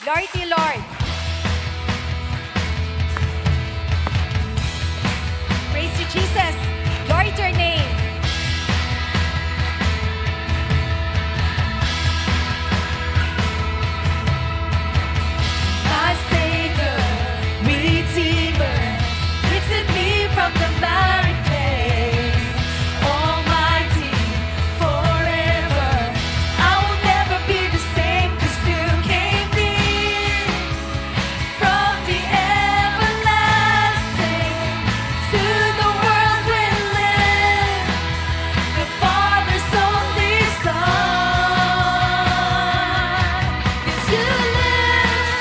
Glory to you, Lord. Praise you, Jesus. Glory to your name. My Savior, Redeemer, lifted me from the miry clay. Almighty, forever, I will never be the same, 'cause you came near. From the everlasting to the world we live, the Father's only Son. 'Cause you lived,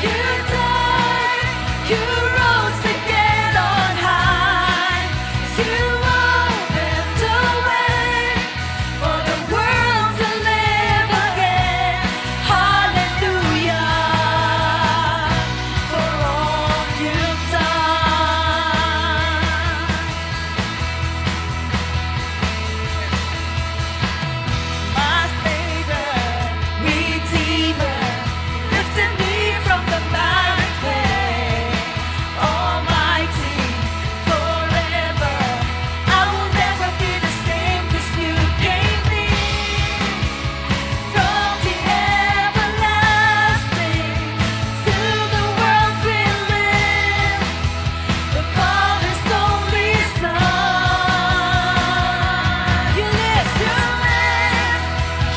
you died, you rose again on high. 'Cause you opened a way for the world to live again. Hallelujah, for all you've done. My Savior, Redeemer, lifted me from the miry clay. Almighty, forever, I will never be the same, 'cause you came near. From the everlasting to the world we live, the Father's only Son. You lived,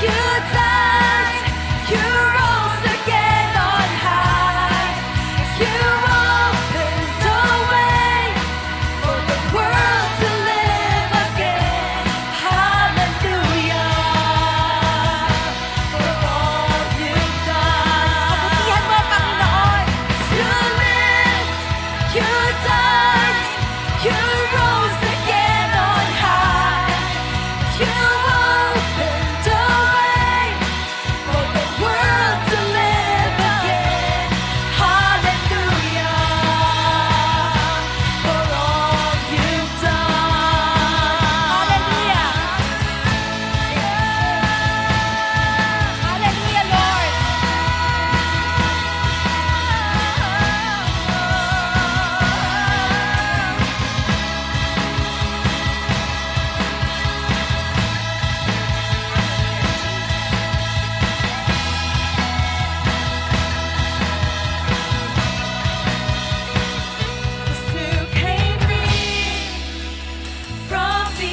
you died, you rose again on high. You opened a way for the world to live again. Hallelujah, for all you've done. Kabutihan mo, Panginoon. You lived, you died, you rose again on high. You opened a way for the world to live again. Hallelujah, for all you've done. Hallelujah. Hallelujah, Lord. You came near. From the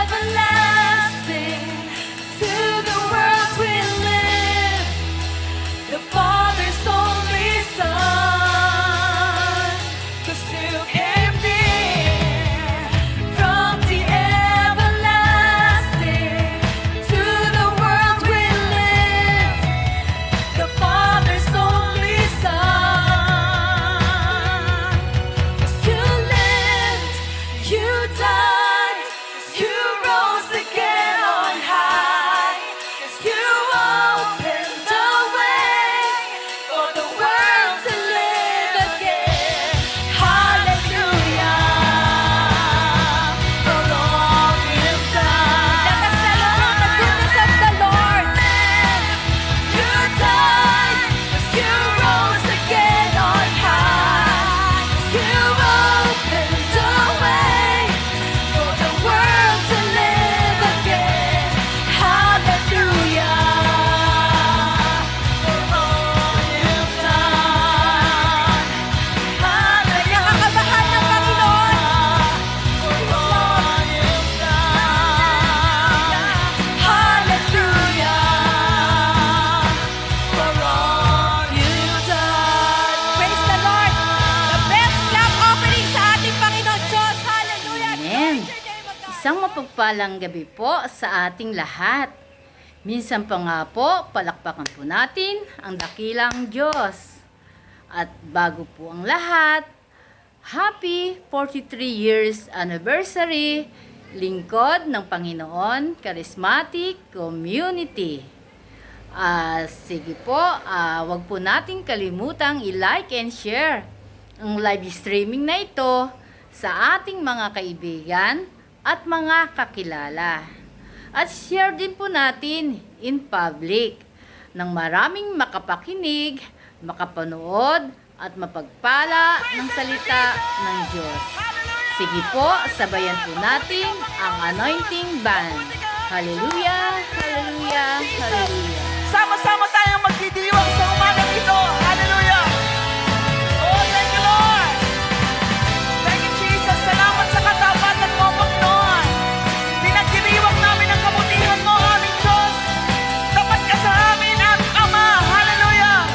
everlasting to the world we live, the Father's only Son. 'Cause you came near. From the everlasting to the world we live, the Father's only Son. 'Cause you lived, you died, you rose again on high. 'Cause you opened a way for the world to live again. Hallelujah, for all you've done. Let us celebrate the goodness of the Lord. You died, 'cause you rose again on high. You opened a way for the world to live again. Hallelujah, for all you've done. Hallelujah, nakakabahan ng Panginoon. For all you've done. Hallelujah, for all you've done. Praise the Lord. The best clap offering sa ating Panginoon Diyos. Hallelujah. Amen. Glory to your name, O God. Isang mapagpalang gabi po sa ating lahat. Minsan pa nga po, palakpakan po natin ang dakilang Diyos. At bago po ang lahat, happy 43 years anniversary, Lingkod ng Panginoon Charismatic Community. Sige po, wag po nating kalimutang i-like and share ang live streaming na ito sa ating mga kaibigan at mga kakilala. At share din po natin in public nang maraming makapakinig makapanood at mapagpala ng salita ng Diyos. Sige po, sabayan po natin ang Anointing Band. Hallelujah, hallelujah, hallelujah. Sama-sama tayong magdidiwang sa umagang ito. Hallelujah! Oh, thank you, Lord! Thank you, Jesus. Salamat sa katapatan mo, Panginoon. Pinagdiriwang namin ang kabutihan mo, aming Diyos. Tapat ka sa amin, aming Ama. Hallelujah!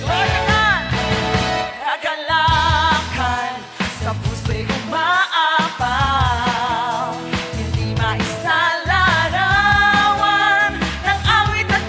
Lord God, kagalakan sa puso'y umaapaw. Hindi maisalarawan ng awit at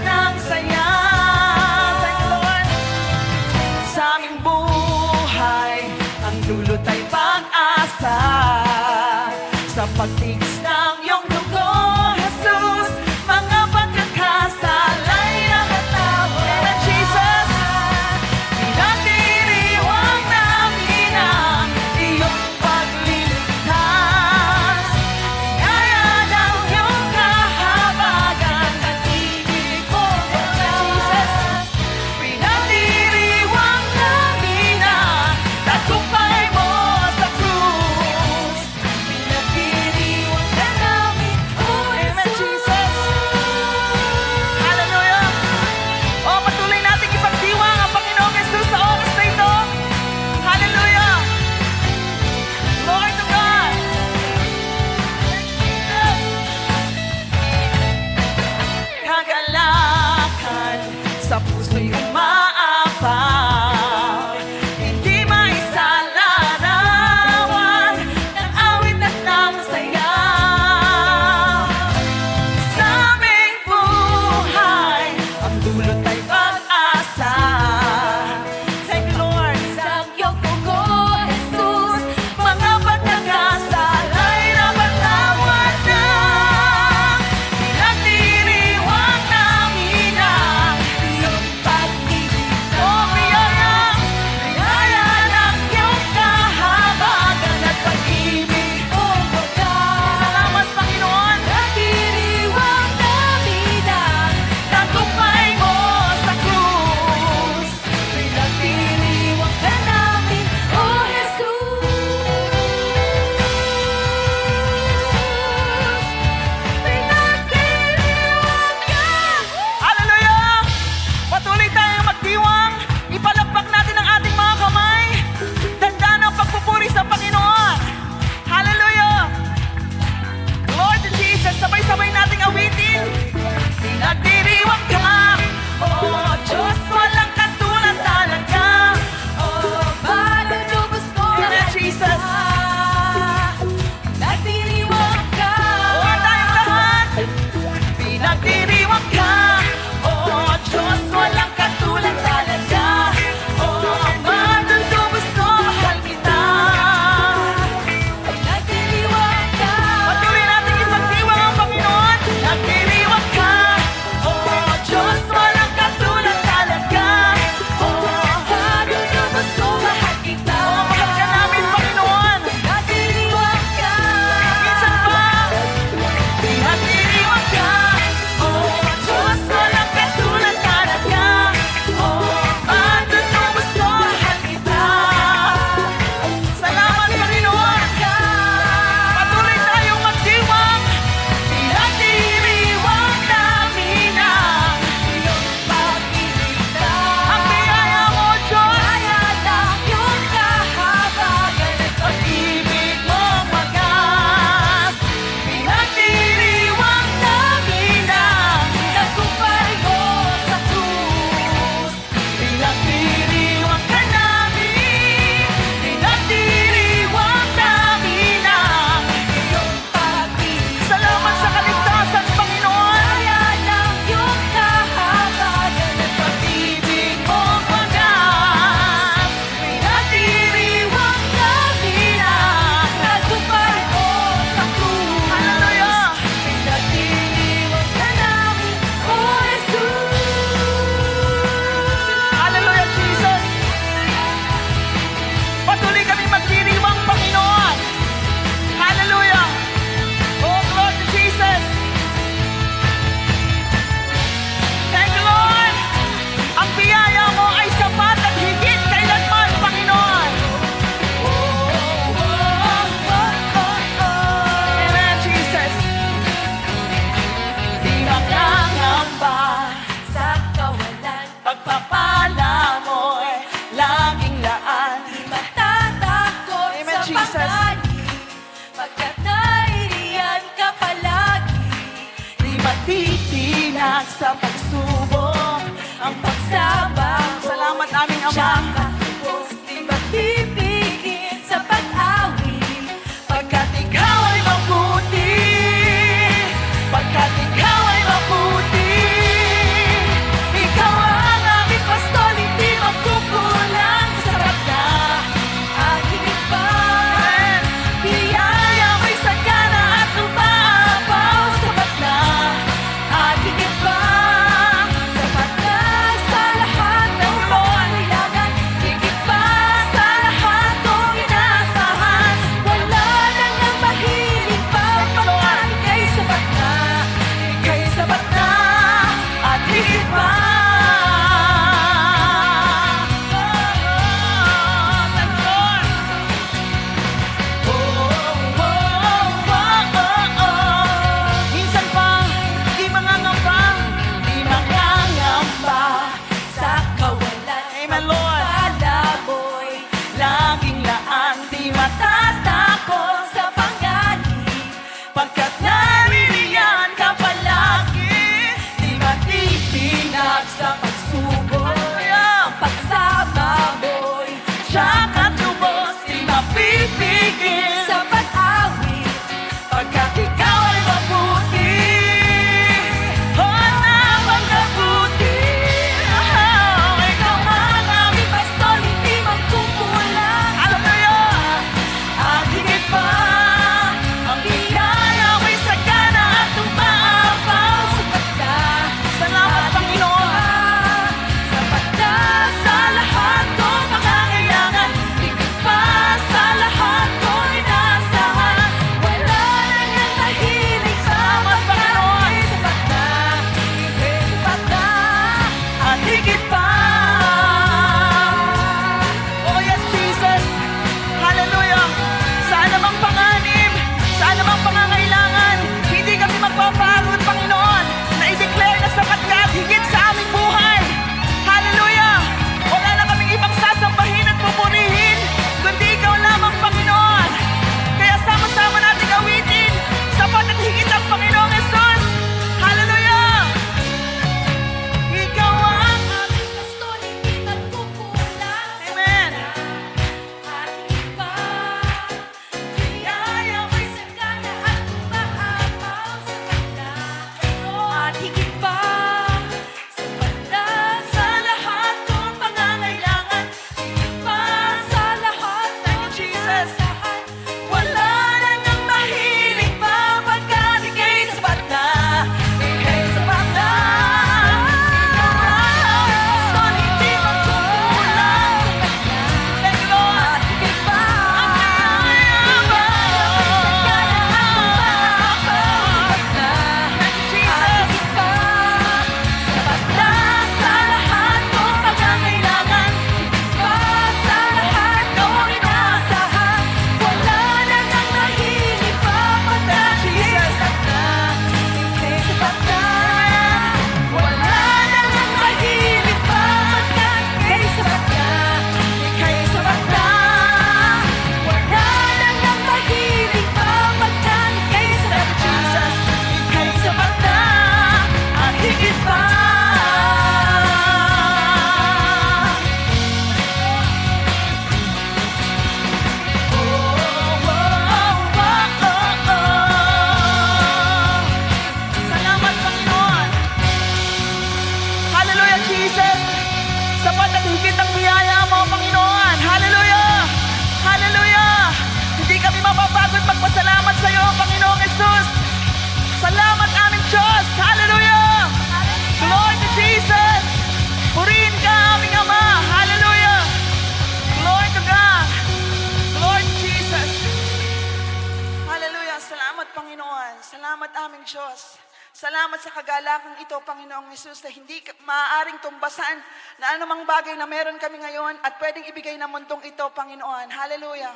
Salamat aming Diyos. Salamat sa kagalakang ito, Panginoong Yesus, na hindi maaaring tumbasan na anumang bagay na meron kami ngayon at pwedeng ibigay ng mundong ito, Panginoon. Hallelujah.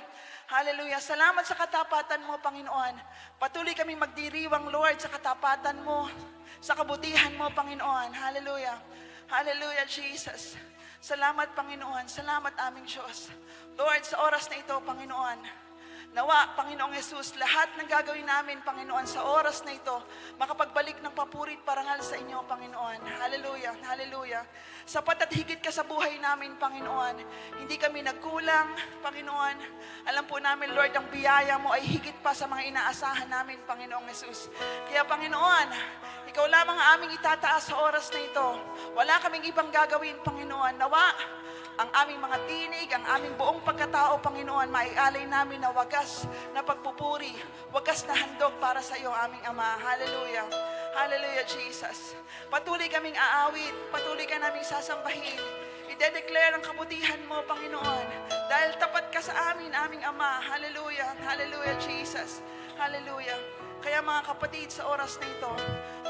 Hallelujah. Salamat sa katapatan mo, Panginoon. Patuloy kami magdiriwang, Lord, sa katapatan mo, sa kabutihan mo, Panginoon. Hallelujah. Hallelujah, Jesus. Salamat, Panginoon. Salamat aming Diyos. Lord, sa oras na ito, Panginoon, nawa, Panginoong Yesus, lahat ng gagawin namin, Panginoon, sa oras na ito, makapagbalik ng papuri at parangal sa inyo, Panginoon. Hallelujah, hallelujah. Sapat at higit ka sa buhay namin, Panginoon. Hindi kami nagkulang, Panginoon. Alam po namin, Lord, ang biyaya mo ay higit pa sa mga inaasahan namin, Panginoong Yesus. Kaya, Panginoon, ikaw lamang ang aming itataas sa oras na ito. Wala kaming ibang gagawin, Panginoon. Nawa, ang aming mga tinig, ang aming buong pagkatao, Panginoon, maialay namin na wagas na pagpupuri, wagas na handog para sa iyo, aming Ama. Hallelujah. Hallelujah, Jesus. Patuloy kaming aawit, patuloy ka naming sasambahin. Ide-declare ang kabutihan mo, Panginoon, dahil tapat ka sa amin, aming Ama. Hallelujah. Hallelujah, Jesus. Hallelujah. Kaya mga kapatid, sa oras na ito,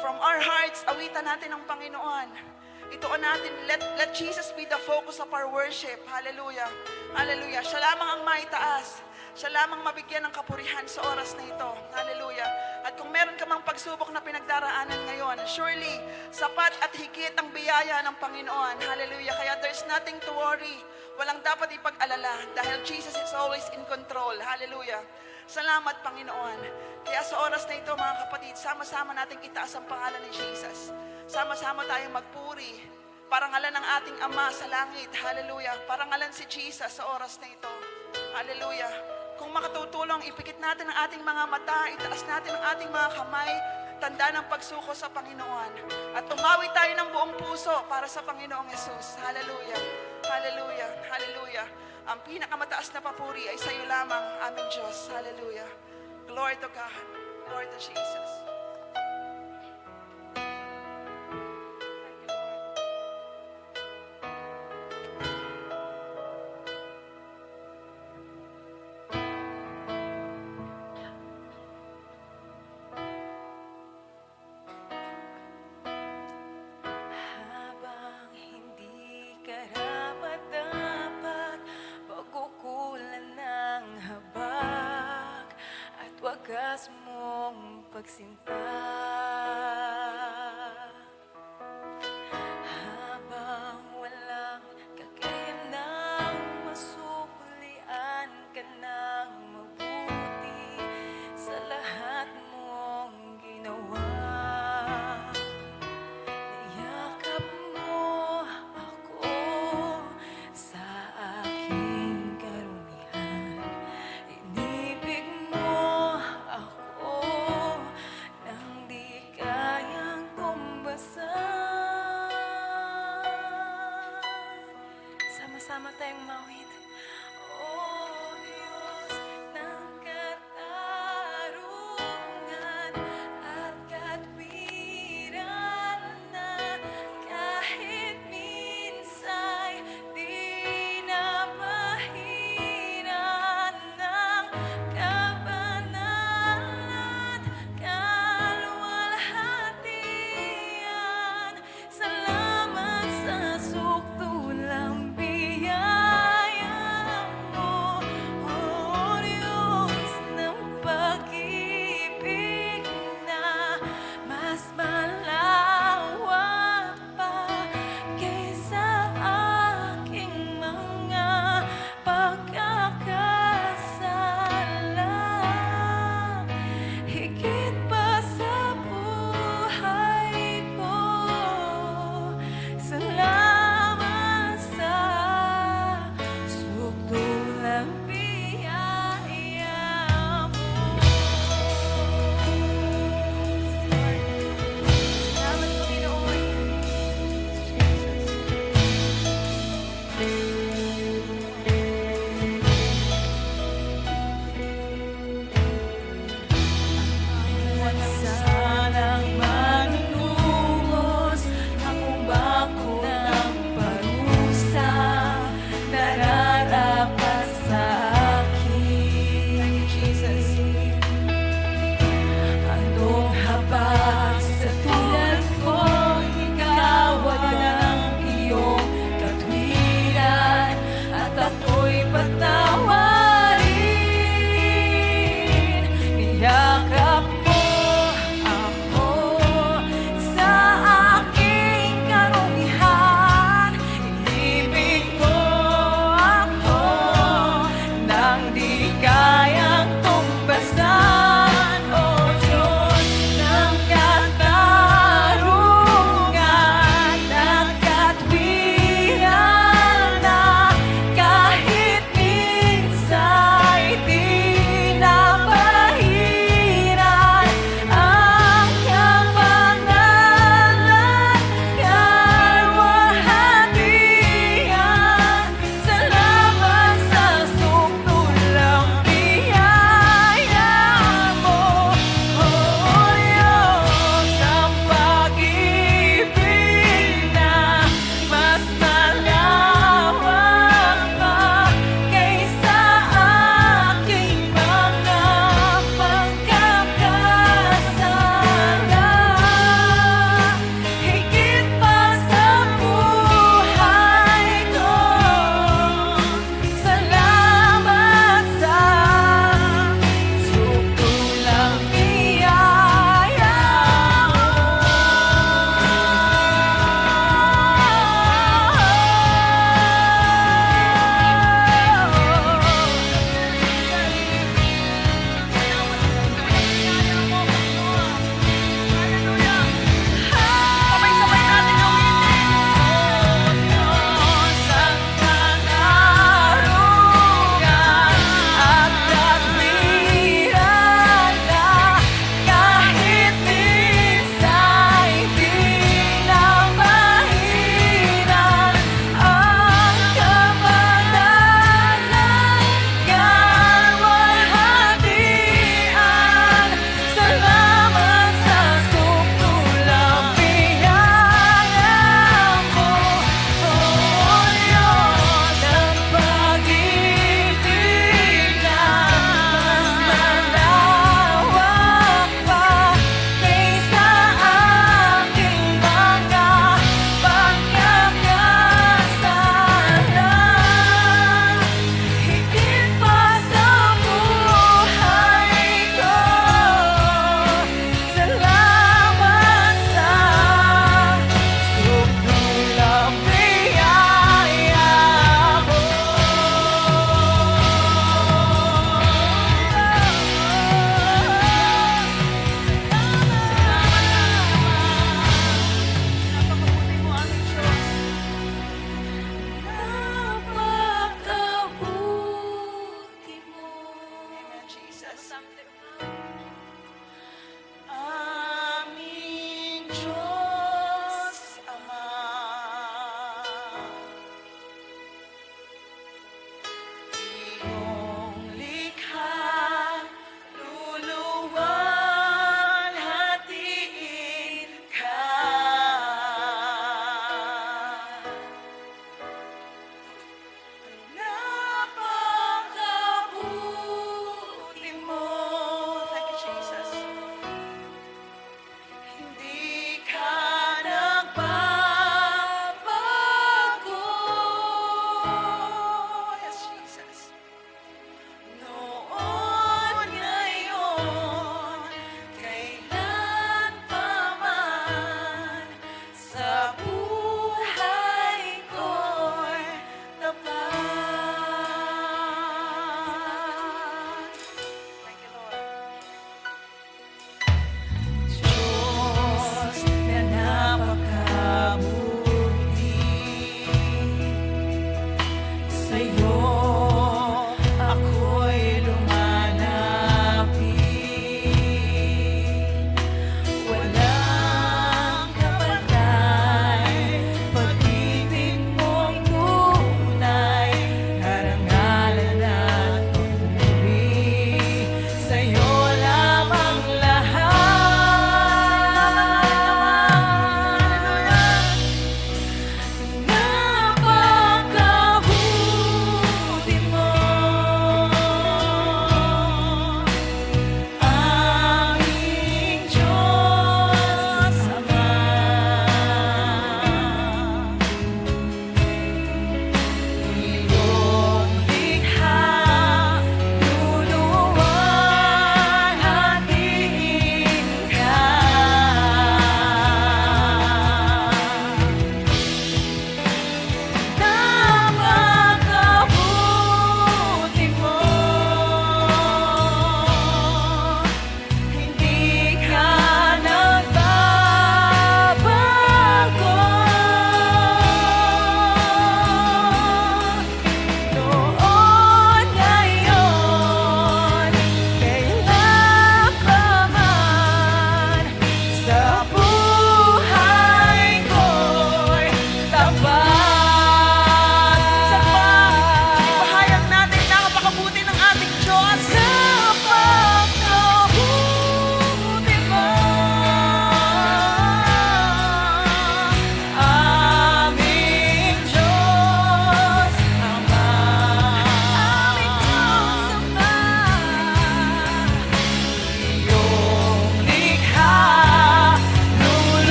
from our hearts, awitan natin ang Panginoon. Ituon natin, let Jesus be the focus of our worship. Hallelujah. Hallelujah. Siya lamang ang maitaas. Siya lamang mabigyan ng kapurihan sa oras na ito. Hallelujah. At kung meron ka mang pagsubok na pinagdaraanan ngayon, surely, sapat at higit ang biyaya ng Panginoon. Hallelujah. Kaya there's nothing to worry. Walang dapat ipag-alala dahil Jesus is always in control. Hallelujah. Salamat, Panginoon. Kaya sa oras na ito, mga kapatid, sama-sama nating itaas ang pangalan ni Jesus. Sama-sama tayong magpuri. Parangalan ng ating Ama sa langit. Hallelujah. Parangalan si Jesus sa oras na ito. Hallelujah. Kung makatutulong, ipikit natin ang ating mga mata, itaas natin ang ating mga kamay, tanda ng pagsuko sa Panginoon. At umawi tayo ng buong puso para sa Panginoong Yesus. Hallelujah. Hallelujah. Hallelujah. Ang pinakamataas na papuri ay sa iyo lamang, aming Diyos. Hallelujah. Glory to God. Glory to Jesus. Habang hindi karapat-dapat, pagkukulan ng habag at wagas mong pagsinta.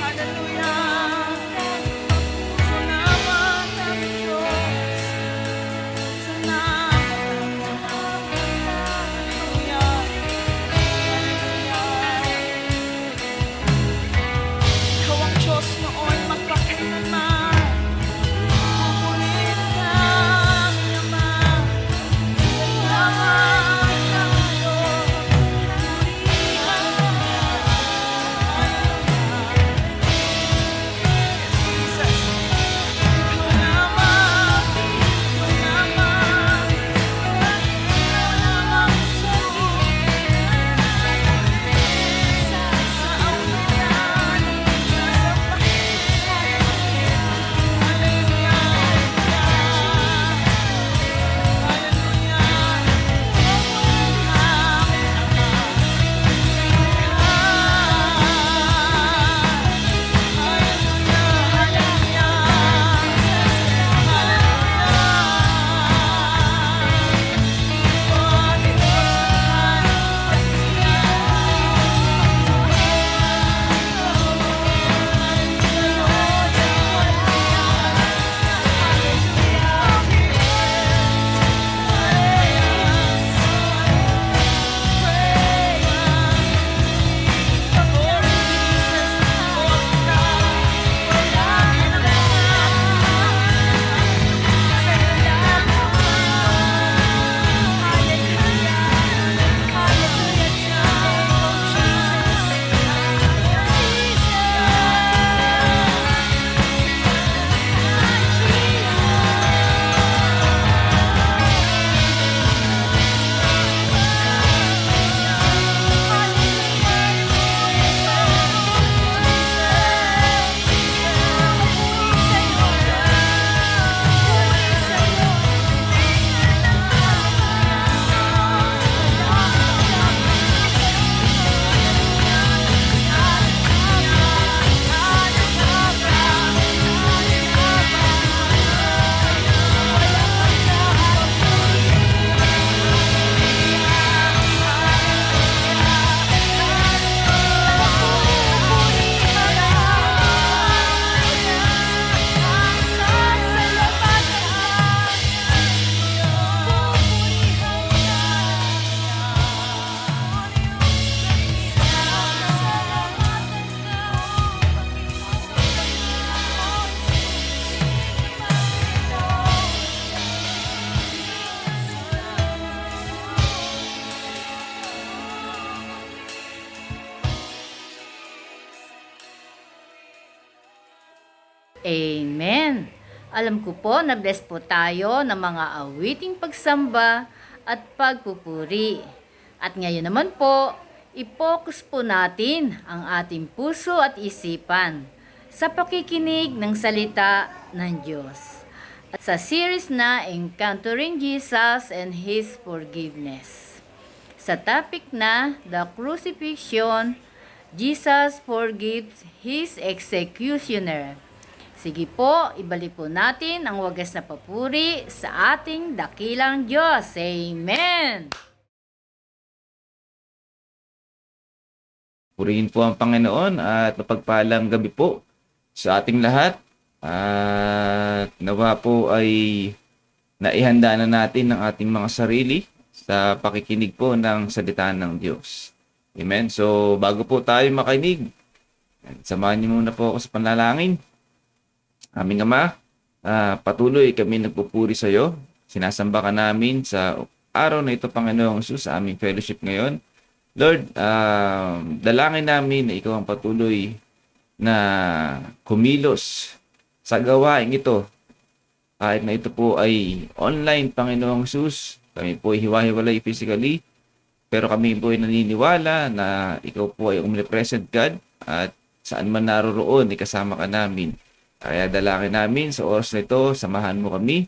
Hallelujah. Salamat ang Diyos. Salamat. Hallelujah. Ikaw ang Diyos noon magpakailanman. Pupurihin ka, aming Ama. Salamat ang Diyos. Pupurihin ka. Jesus. Ikaw naman, ikaw naman. Ikaw naman, sa aulan, sa pahit. Hallelujah. Amen. Alam ko po na bless po tayo ng mga awiting pagsamba at pagpupuri. At ngayon naman po, i-focus po natin ang ating puso at isipan sa pakikinig ng salita ng Diyos. At sa series na Encountering Jesus and His Forgiveness. Sa topic na The Crucifixion, Jesus Forgives His Executioner. Sige po, ibalik po natin ang wagas na papuri sa ating dakilang Diyos. Amen! Purihin po ang Panginoon at mapagpalang gabi po sa ating lahat. At nawa po ay naihanda na natin ang ating mga sarili sa pakikinig po ng salita ng Diyos. Amen. So bago po tayo makinig, samahan niyo muna po ako sa panalangin. Aming Ama, patuloy kami nagpupuri sa iyo. Sinasamba ka namin sa araw na ito, Panginoong Jesus, sa aming fellowship ngayon. Lord, dalangin namin na ikaw ang patuloy na kumilos sa gawain ito. Kahit na ito po ay online, Panginoong Jesus, kami po ay hiwa-hiwalay physically, pero kami po ay naniniwala na ikaw po ay omnipresent God at saan man naroroon, ikasama ka namin. Kaya dalangin namin sa oras na ito, samahan mo kami.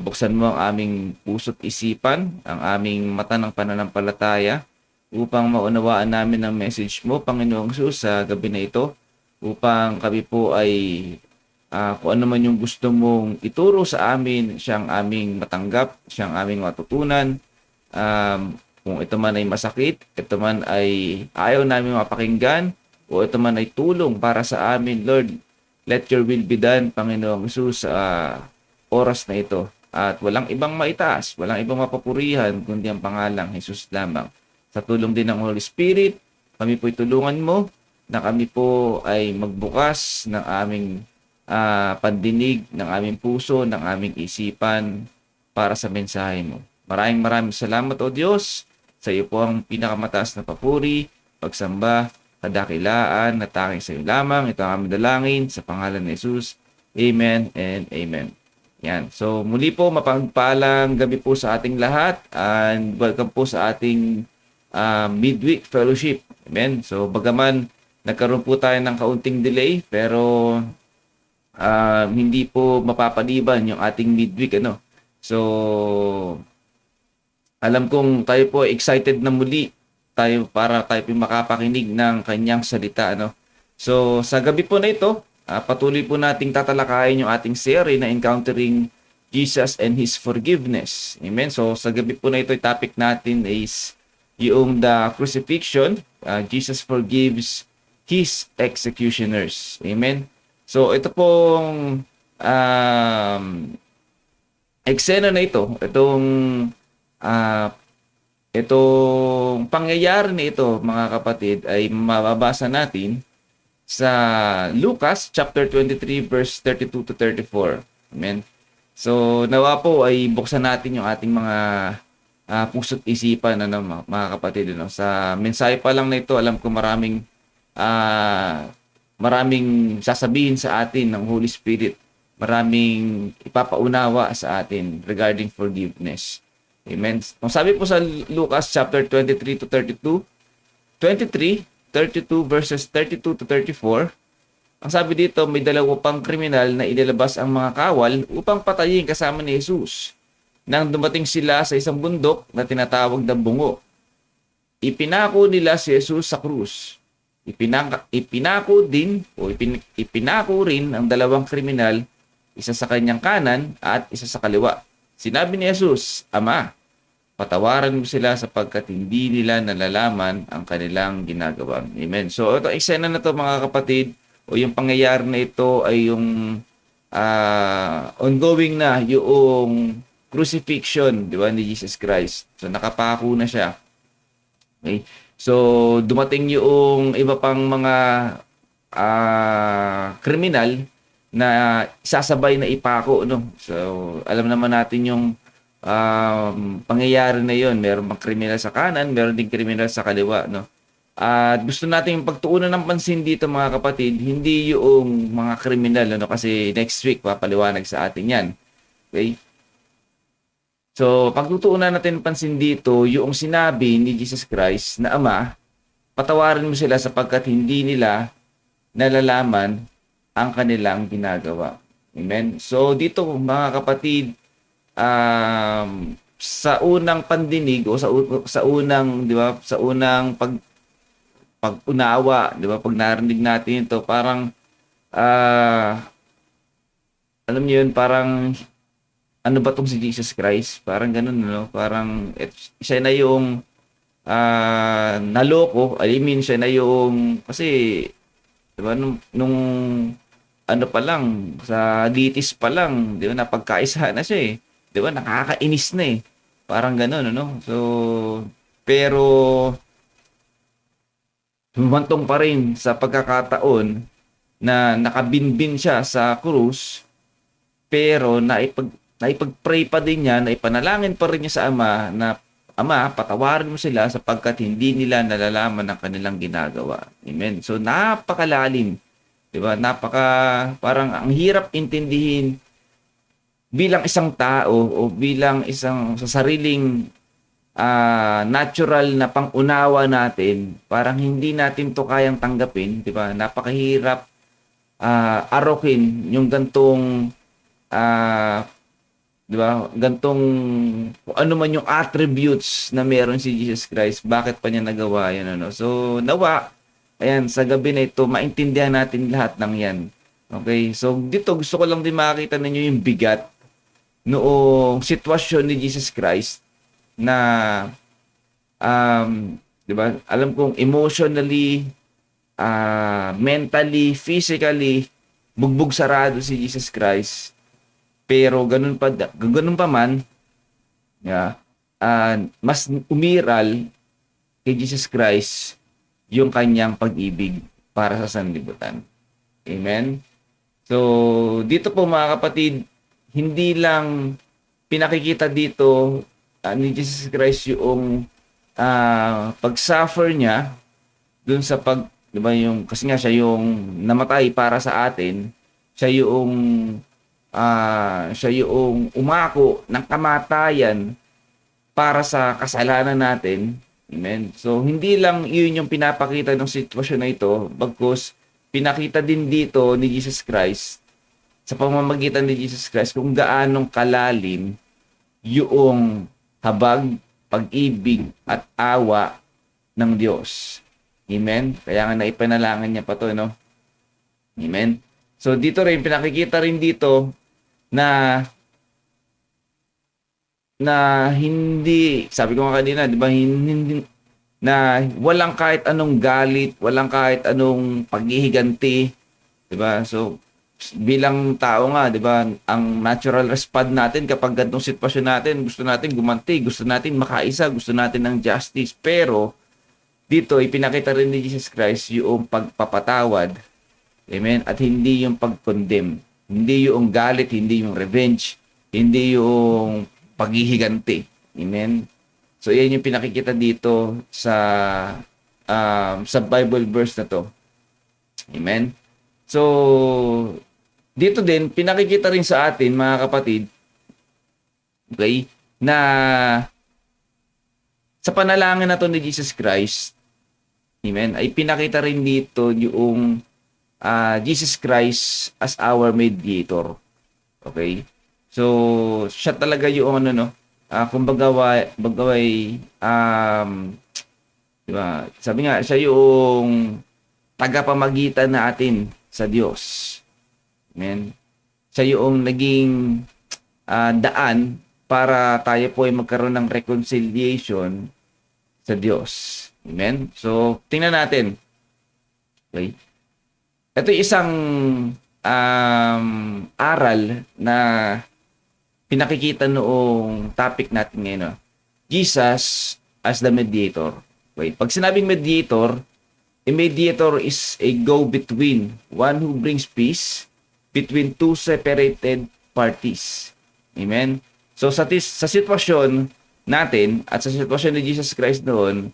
Buksan mo ang aming puso't isipan, ang aming mata ng pananampalataya, upang maunawaan namin ang message mo, Panginoong Jesus, sa gabi na ito, upang kami po ay kung ano man yung gusto mong ituro sa amin, siyang aming matanggap, siyang aming matutunan. Kung ito man ay masakit, ito man ay ayaw namin mapakinggan, o ito man ay tulong para sa amin, Lord, let your will be done, Panginoong Jesus, sa oras na ito. At walang ibang maitaas, walang ibang mapapurihan, kundi ang pangalang Jesus lamang. Sa tulong din ng Holy Spirit, kami po'y tulungan mo na kami po ay magbukas ng aming pandinig, ng aming puso, ng aming isipan para sa mensahe mo. Maraming salamat, O Diyos. Sa iyo po ang pinakamataas na papuri, pagsamba, kadakilaan, na tanging sa iyo lamang. Ito ang aming dalangin sa pangalan ni Jesus. Amen and amen. Yan. So muli po, mapagpalang gabi po sa ating lahat and welcome po sa ating midweek fellowship. Amen. So bagaman nagkaroon po tayo ng kaunting delay, pero hindi po mapapaliban yung ating midweek, ano. So alam kong tayo po excited na muli tayo para tayo po makapakinig ng kanyang salita, ano. So sa gabi po na ito, patuloy po nating tatalakayin yung ating series na Encountering Jesus and His Forgiveness. Amen. So sa gabi po na ito, yung topic natin is yung the crucifixion. Jesus forgives His executioners. Amen. So ito pong eksena na ito, itong pangyayari na ito, mga kapatid, ay mababasa natin sa Lucas chapter 23 verse 32 to 34. Amen. So nawa po ay buksan natin yung ating mga puso't isipan, ano, mga kapatid, ano. Sa mensahe pa lang na ito, alam ko maraming sasabihin sa atin ng Holy Spirit. Maraming ipapaunawa sa atin regarding forgiveness. Amen. Kung sabi po sa Lucas chapter 23 to 32, 32 verses 32 to 34, ang sabi dito, may dalawa pang kriminal na inilabas ang mga kawal upang patayin kasama ni Jesus. Nang dumating sila sa isang bundok na tinatawag na Bungo, ipinako nila si Jesus sa krus. Ipinako rin ang dalawang kriminal, isa sa kanyang kanan at isa sa kaliwa. Sinabi ni Jesus, Ama, patawaran mo sila sapagkat hindi nila nalalaman ang kanilang ginagawa. Amen. So, ito eksena na to, mga kapatid, o yung pangyayari na ito ay yung ongoing na yung crucifixion, di ba, ni Jesus Christ. So, nakapako na siya. Okay? So, dumating yung iba pang mga kriminal na sasabay na ipako, no? So, alam naman natin yung pangyayari na yon. Meron bang kriminal sa kanan, meron ding kriminal sa kaliwa, no? At gusto natin pagtuunan ng pansin dito, mga kapatid, hindi yung mga kriminal, ano, kasi next week papaliwanag sa atin yan. Okay? So, pagtutuunan natin ng pansin dito, yung sinabi ni Jesus Christ na, Ama, patawarin mo sila sapagkat hindi nila nalalaman ang kanilang ginagawa. Amen. So, dito, mga kapatid, sa unang pandinig o sa unang, di ba, sa unang pag-unawa, di ba, pag narinig natin ito, parang alam niyo yun, parang ano ba tong si Jesus Christ? Parang ganun, no? Parang siya na yung naloko. I mean, siya na yung, kasi di ba, nung ano pa lang, sa litis pa lang, di ba, napagkaisa na siya, eh. Di ba, nakakainis na, eh. Parang ganun, ano? So, pero humantong pa rin sa pagkakataon na nakabinbin siya sa krus, pero naipag-pray pa din niya, naipanalangin pa rin niya sa Ama na, Ama, patawarin mo sila sapagkat hindi nila nalalaman ang kanilang ginagawa. Amen. So, napakalalim. Diba? Parang ang hirap intindihin bilang isang tao o bilang isang sa sariling natural na pangunawa natin. Parang hindi natin to kayang tanggapin. Diba? Napakahirap arokin yung gantong diba? Gantong ano man yung attributes na meron si Jesus Christ, bakit pa niya nagawa yan, ano? So, nawa, ayan, sa gabi na ito, maintindihan natin lahat ng yan. Okay? So, dito, gusto ko lang din makita ninyo yung bigat noong sitwasyon ni Jesus Christ na, diba? Alam kong emotionally, mentally, physically, bugbog sarado si Jesus Christ. Pero ganun pa man, yeah, mas umiral kay Jesus Christ yung kanyang pag-ibig para sa sanlibutan. Amen? So, dito po mga kapatid, hindi lang pinakikita dito ni Jesus Christ yung pag-suffer niya dun sa di ba yung, kasi nga siya yung namatay para sa atin, siya yung umako ng kamatayan para sa kasalanan natin. Amen. So, hindi lang yun yung pinapakita ng sitwasyon na ito, bagkus pinakita din dito ni Jesus Christ, sa pamamagitan ni Jesus Christ, kung gaanong kalalim yung habag, pag-ibig, at awa ng Diyos. Amen? Kaya nga naipanalangin niya pa to, no? Amen? So, dito rin, pinakikita rin dito na hindi, sabi ko nga kanina, di ba, hindi, na walang kahit anong galit, walang kahit anong paghihiganti, di ba? So, bilang tao nga, di ba, ang natural response natin kapag ganitong sitwasyon natin, gusto natin gumanti, gusto natin makaisa, gusto natin ng justice. Pero, dito, ipinakita rin ni Jesus Christ yung pagpapatawad. Amen? At hindi yung pag-condemn. Hindi yung galit, hindi yung revenge, hindi yung paghihiganti. Amen? So, yan yung pinakikita dito sa Bible verse na to. Amen? So, dito din, pinakikita rin sa atin, mga kapatid, okay, na sa panalangin na to ni Jesus Christ, amen, ay pinakita rin dito yung Jesus Christ as our mediator. Okay? So, siya talaga yung kumbaga diba? Sabi nga, siya yung tagapamagitan natin sa Diyos. Amen. Siya yung naging daan para tayo po ay magkaroon ng reconciliation sa Diyos. Amen. So, tingnan natin. Okay. Ito yung isang aral na pinakikita noong topic natin ngayon. Jesus as the mediator. Okay. Pag sinabing mediator, a mediator is a go-between, one who brings peace between two separated parties. Amen? So, sa sitwasyon natin at sa sitwasyon ni Jesus Christ noon,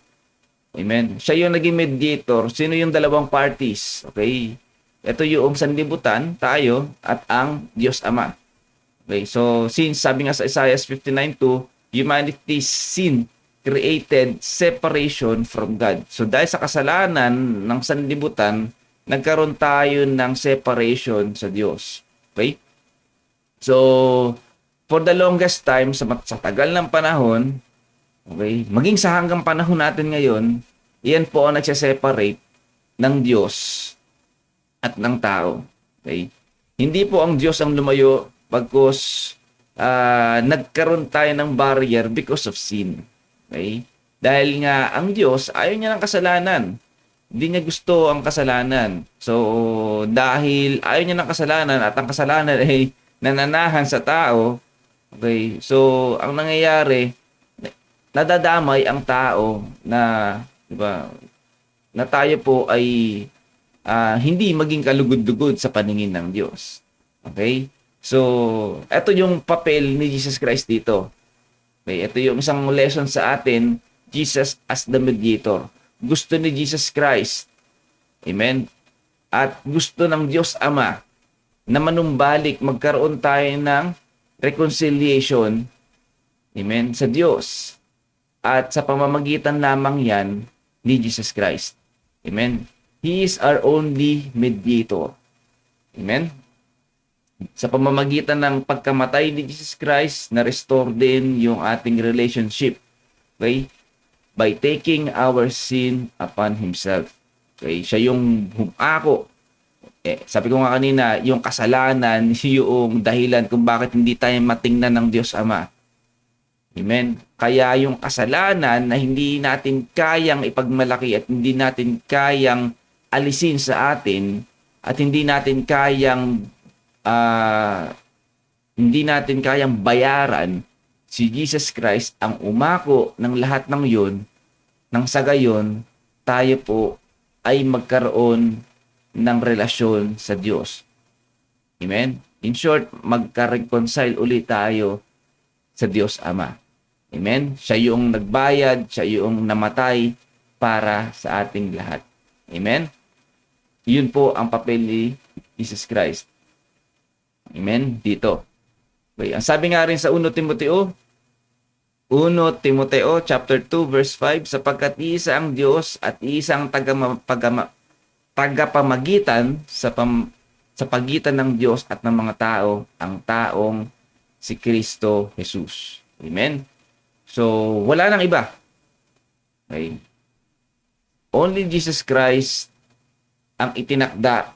amen, siya yung naging mediator. Sino yung dalawang parties? Okay? Ito yung sanlibutan, tayo, at ang Diyos Ama. Okay? So, since sabi nga sa Isaiah 59:2, humanity's sin created separation from God. So, dahil sa kasalanan ng sanlibutan, nagkaroon tayo ng separation sa Diyos. Okay? So, for the longest time, sa tagal ng panahon, okay, maging sa hanggang panahon natin ngayon, iyan po ang nagse-separate ng Diyos at ng tao. Okay? Hindi po ang Diyos ang lumayo bagkus nagkaroon tayo ng barrier because of sin. Okay? Dahil nga ang Diyos ayaw niya ng kasalanan. Hindi niya gusto ang kasalanan. So, dahil ayaw niya ng kasalanan at ang kasalanan ay nananahan sa tao, okay, so ang nangyayari, nadadamay ang tao na, di ba, na tayo po ay hindi maging kalugod-lugod sa paningin ng Diyos. Okay? So, ito yung papel ni Jesus Christ dito. Okay, ito yung isang lesson sa atin, Jesus as the mediator. Gusto ni Jesus Christ, amen, at gusto ng Diyos Ama na manumbalik, magkaroon tayo ng reconciliation, amen, sa Diyos. At sa pamamagitan lamang yan ni Jesus Christ. Amen. He is our only mediator. Amen. Sa pamamagitan ng pagkamatay ni Jesus Christ, na-restore din yung ating relationship. Okay? By taking our sin upon Himself. Okay? Siya yung humako. Sabi ko nga kanina, yung kasalanan, yung dahilan kung bakit hindi tayo matingnan ng Diyos Ama. Amen? Kaya yung kasalanan na hindi natin kayang ipagmalaki at hindi natin kayang alisin sa atin at hindi natin kayang bayaran, si Jesus Christ ang umako ng lahat ng yon, nang sa gayon tayo po ay magkaroon ng relasyon sa Diyos. Amen? In short, magka-reconcile ulit tayo sa Diyos Ama. Amen? Siya yung nagbayad, siya yung namatay para sa ating lahat. Amen? Yun po ang papel ni Jesus Christ. Amen? Dito. Okay. Ang sabi nga rin sa 1 Timoteo chapter 2 verse 5, sapagkat iisa ang Diyos at isang tagapamagitan sa pagitan ng Diyos at ng mga tao, ang taong si Kristo Jesus. Amen? So, wala nang iba. Okay? Only Jesus Christ ang itinakda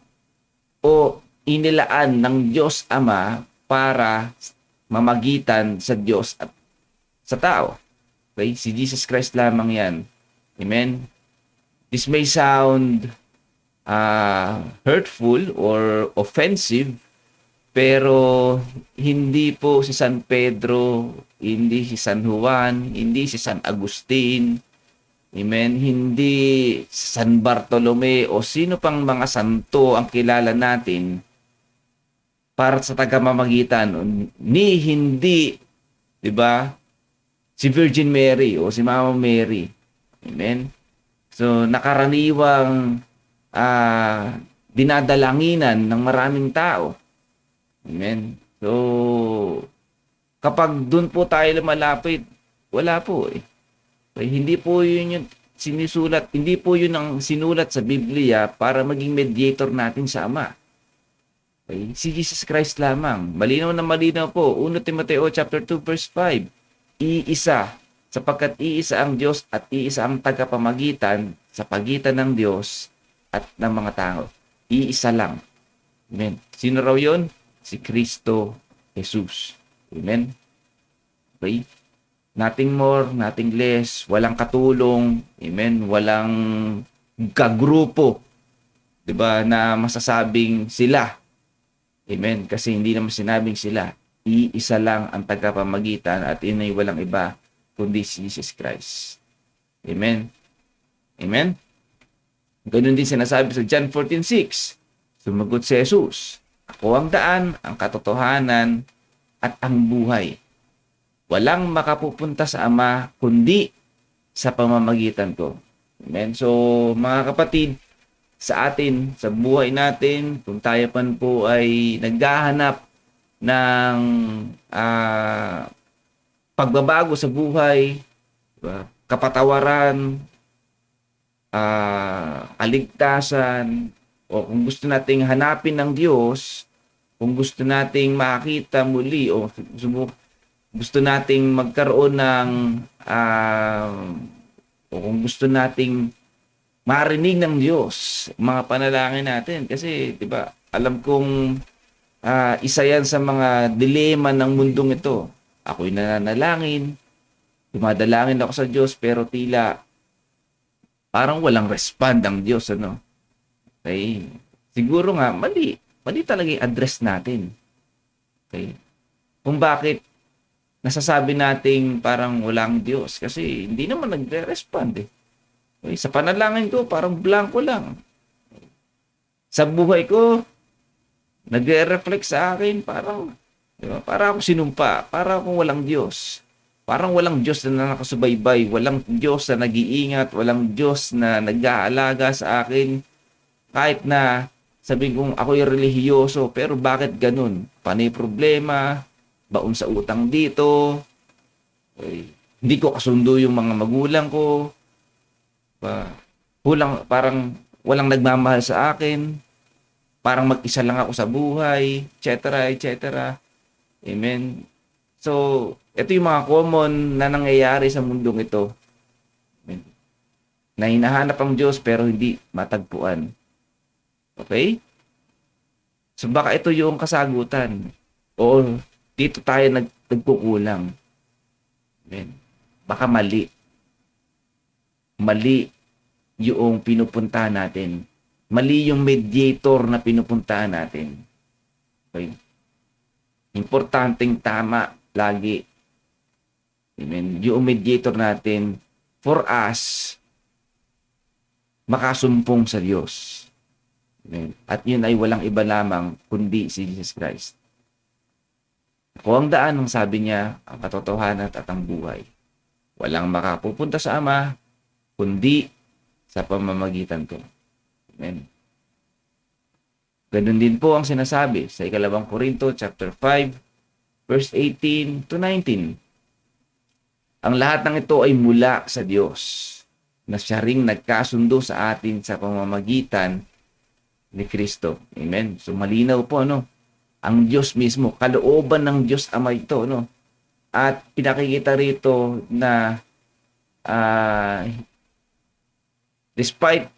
o inilaan ng Diyos Ama para mamagitan sa Diyos at sa tao. Okay? Si Jesus Christ lamang yan. Amen? This may sound hurtful or offensive, pero hindi po si San Pedro, hindi si San Juan, hindi si San Agustin, amen, hindi si San Bartolome o sino pang mga santo ang kilala natin para sa tagamamagitan, ni hindi, di ba, si Virgin Mary o si Mama Mary. Amen? So, nakaraniwang dinadalanginan ng maraming tao. Amen? So, kapag dun po tayo lumalapit, wala po eh. Okay, hindi po yun yung sinusulat, hindi po yun ang sinulat sa Biblia para maging mediator natin sa Ama. Okay? Si Jesus Christ lamang. Malinaw na malinaw po. 1 Timoteo chapter 2 verse 5. Iisa, sapagkat iisa ang Diyos at iisa ang tagapamagitan sa pagitan ng Diyos at ng mga tao. Iisa lang. Amen. Sino raw yun? Si Kristo Jesus. Amen. Okay? Nothing more, nothing less. Walang katulong. Amen. Walang kagrupo. 'Di ba? Na masasabing sila. Amen. Kasi hindi naman sinabing sila. Iisa lang ang tagapamagitan at yun ay walang iba kundi si Jesus Christ. Amen. Amen. Ganun din sinasabi sa John 14:6. Sumagot si Jesus, ako ang daan, ang katotohanan, at ang buhay. Walang makapupunta sa Ama kundi sa pamamagitan ko. Amen. So, mga kapatid, sa atin, sa buhay natin, kung tayo pan po ay naghahanap ng pagbabago sa buhay, diba? Kapatawaran, kaligtasan, o kung gusto nating hanapin ng Diyos, kung gusto nating makita muli, o gusto nating magkaroon ng o kung gusto nating marinig ng Diyos mga panalangin natin, kasi 'di ba, alam kong isa yan sa mga dilema ng mundong ito. Ako'y nananalangin, dumadalangin ako sa Diyos, pero tila parang walang respond ang Diyos, ano? Okay? Siguro nga, mali talaga yung address natin. Okay? Kung bakit nasasabi nating parang walang Diyos, kasi hindi naman nagre-respond eh. Okay? Sa panalangin ko, parang blanco lang. Sa buhay ko, nagre-reflect sa akin, parang, diba? Para ako sinumpa, para akong walang Diyos. Parang walang Diyos na nakasubaybay, walang Diyos na nag-iingat, walang Diyos na nag-aalaga sa akin. Kahit na sabihin kong ako'y relihiyoso, pero bakit ganun? Panay problema, baon sa utang dito, hindi ko kasundo yung mga magulang ko, parang walang nagmamahal sa akin, parang mag-isa lang ako sa buhay, etc., etc. Amen. So, ito yung mga common na nangyayari sa mundong ito. Amen. Na hinahanap ang Diyos pero hindi matagpuan. Okay? So, baka ito yung kasagutan. O, dito tayo nagkukulang. Amen. Baka mali. Mali yung pinupunta natin. mali yung mediator na pinupuntahan natin. Okay? Importanteng tama lagi. Amen. Yung mediator natin for us makasumpong sa Diyos. Amen. At yun ay walang iba lamang kundi si Jesus Christ. Ako ang daan, ang sabi niya, ang katotohanan at ang buhay. Walang makapupunta sa Ama, kundi sa pamamagitan ko. Amen. Ganun din po ang sinasabi sa 2 Korinto chapter 5, verse 18 to 19. Ang lahat ng ito ay mula sa Diyos, na siya ring nagkasundo sa atin sa pamamagitan ni Kristo. Amen. So malinaw po, ang Diyos mismo, kalooban ng Diyos Ama ito, At pinakikita rito na despite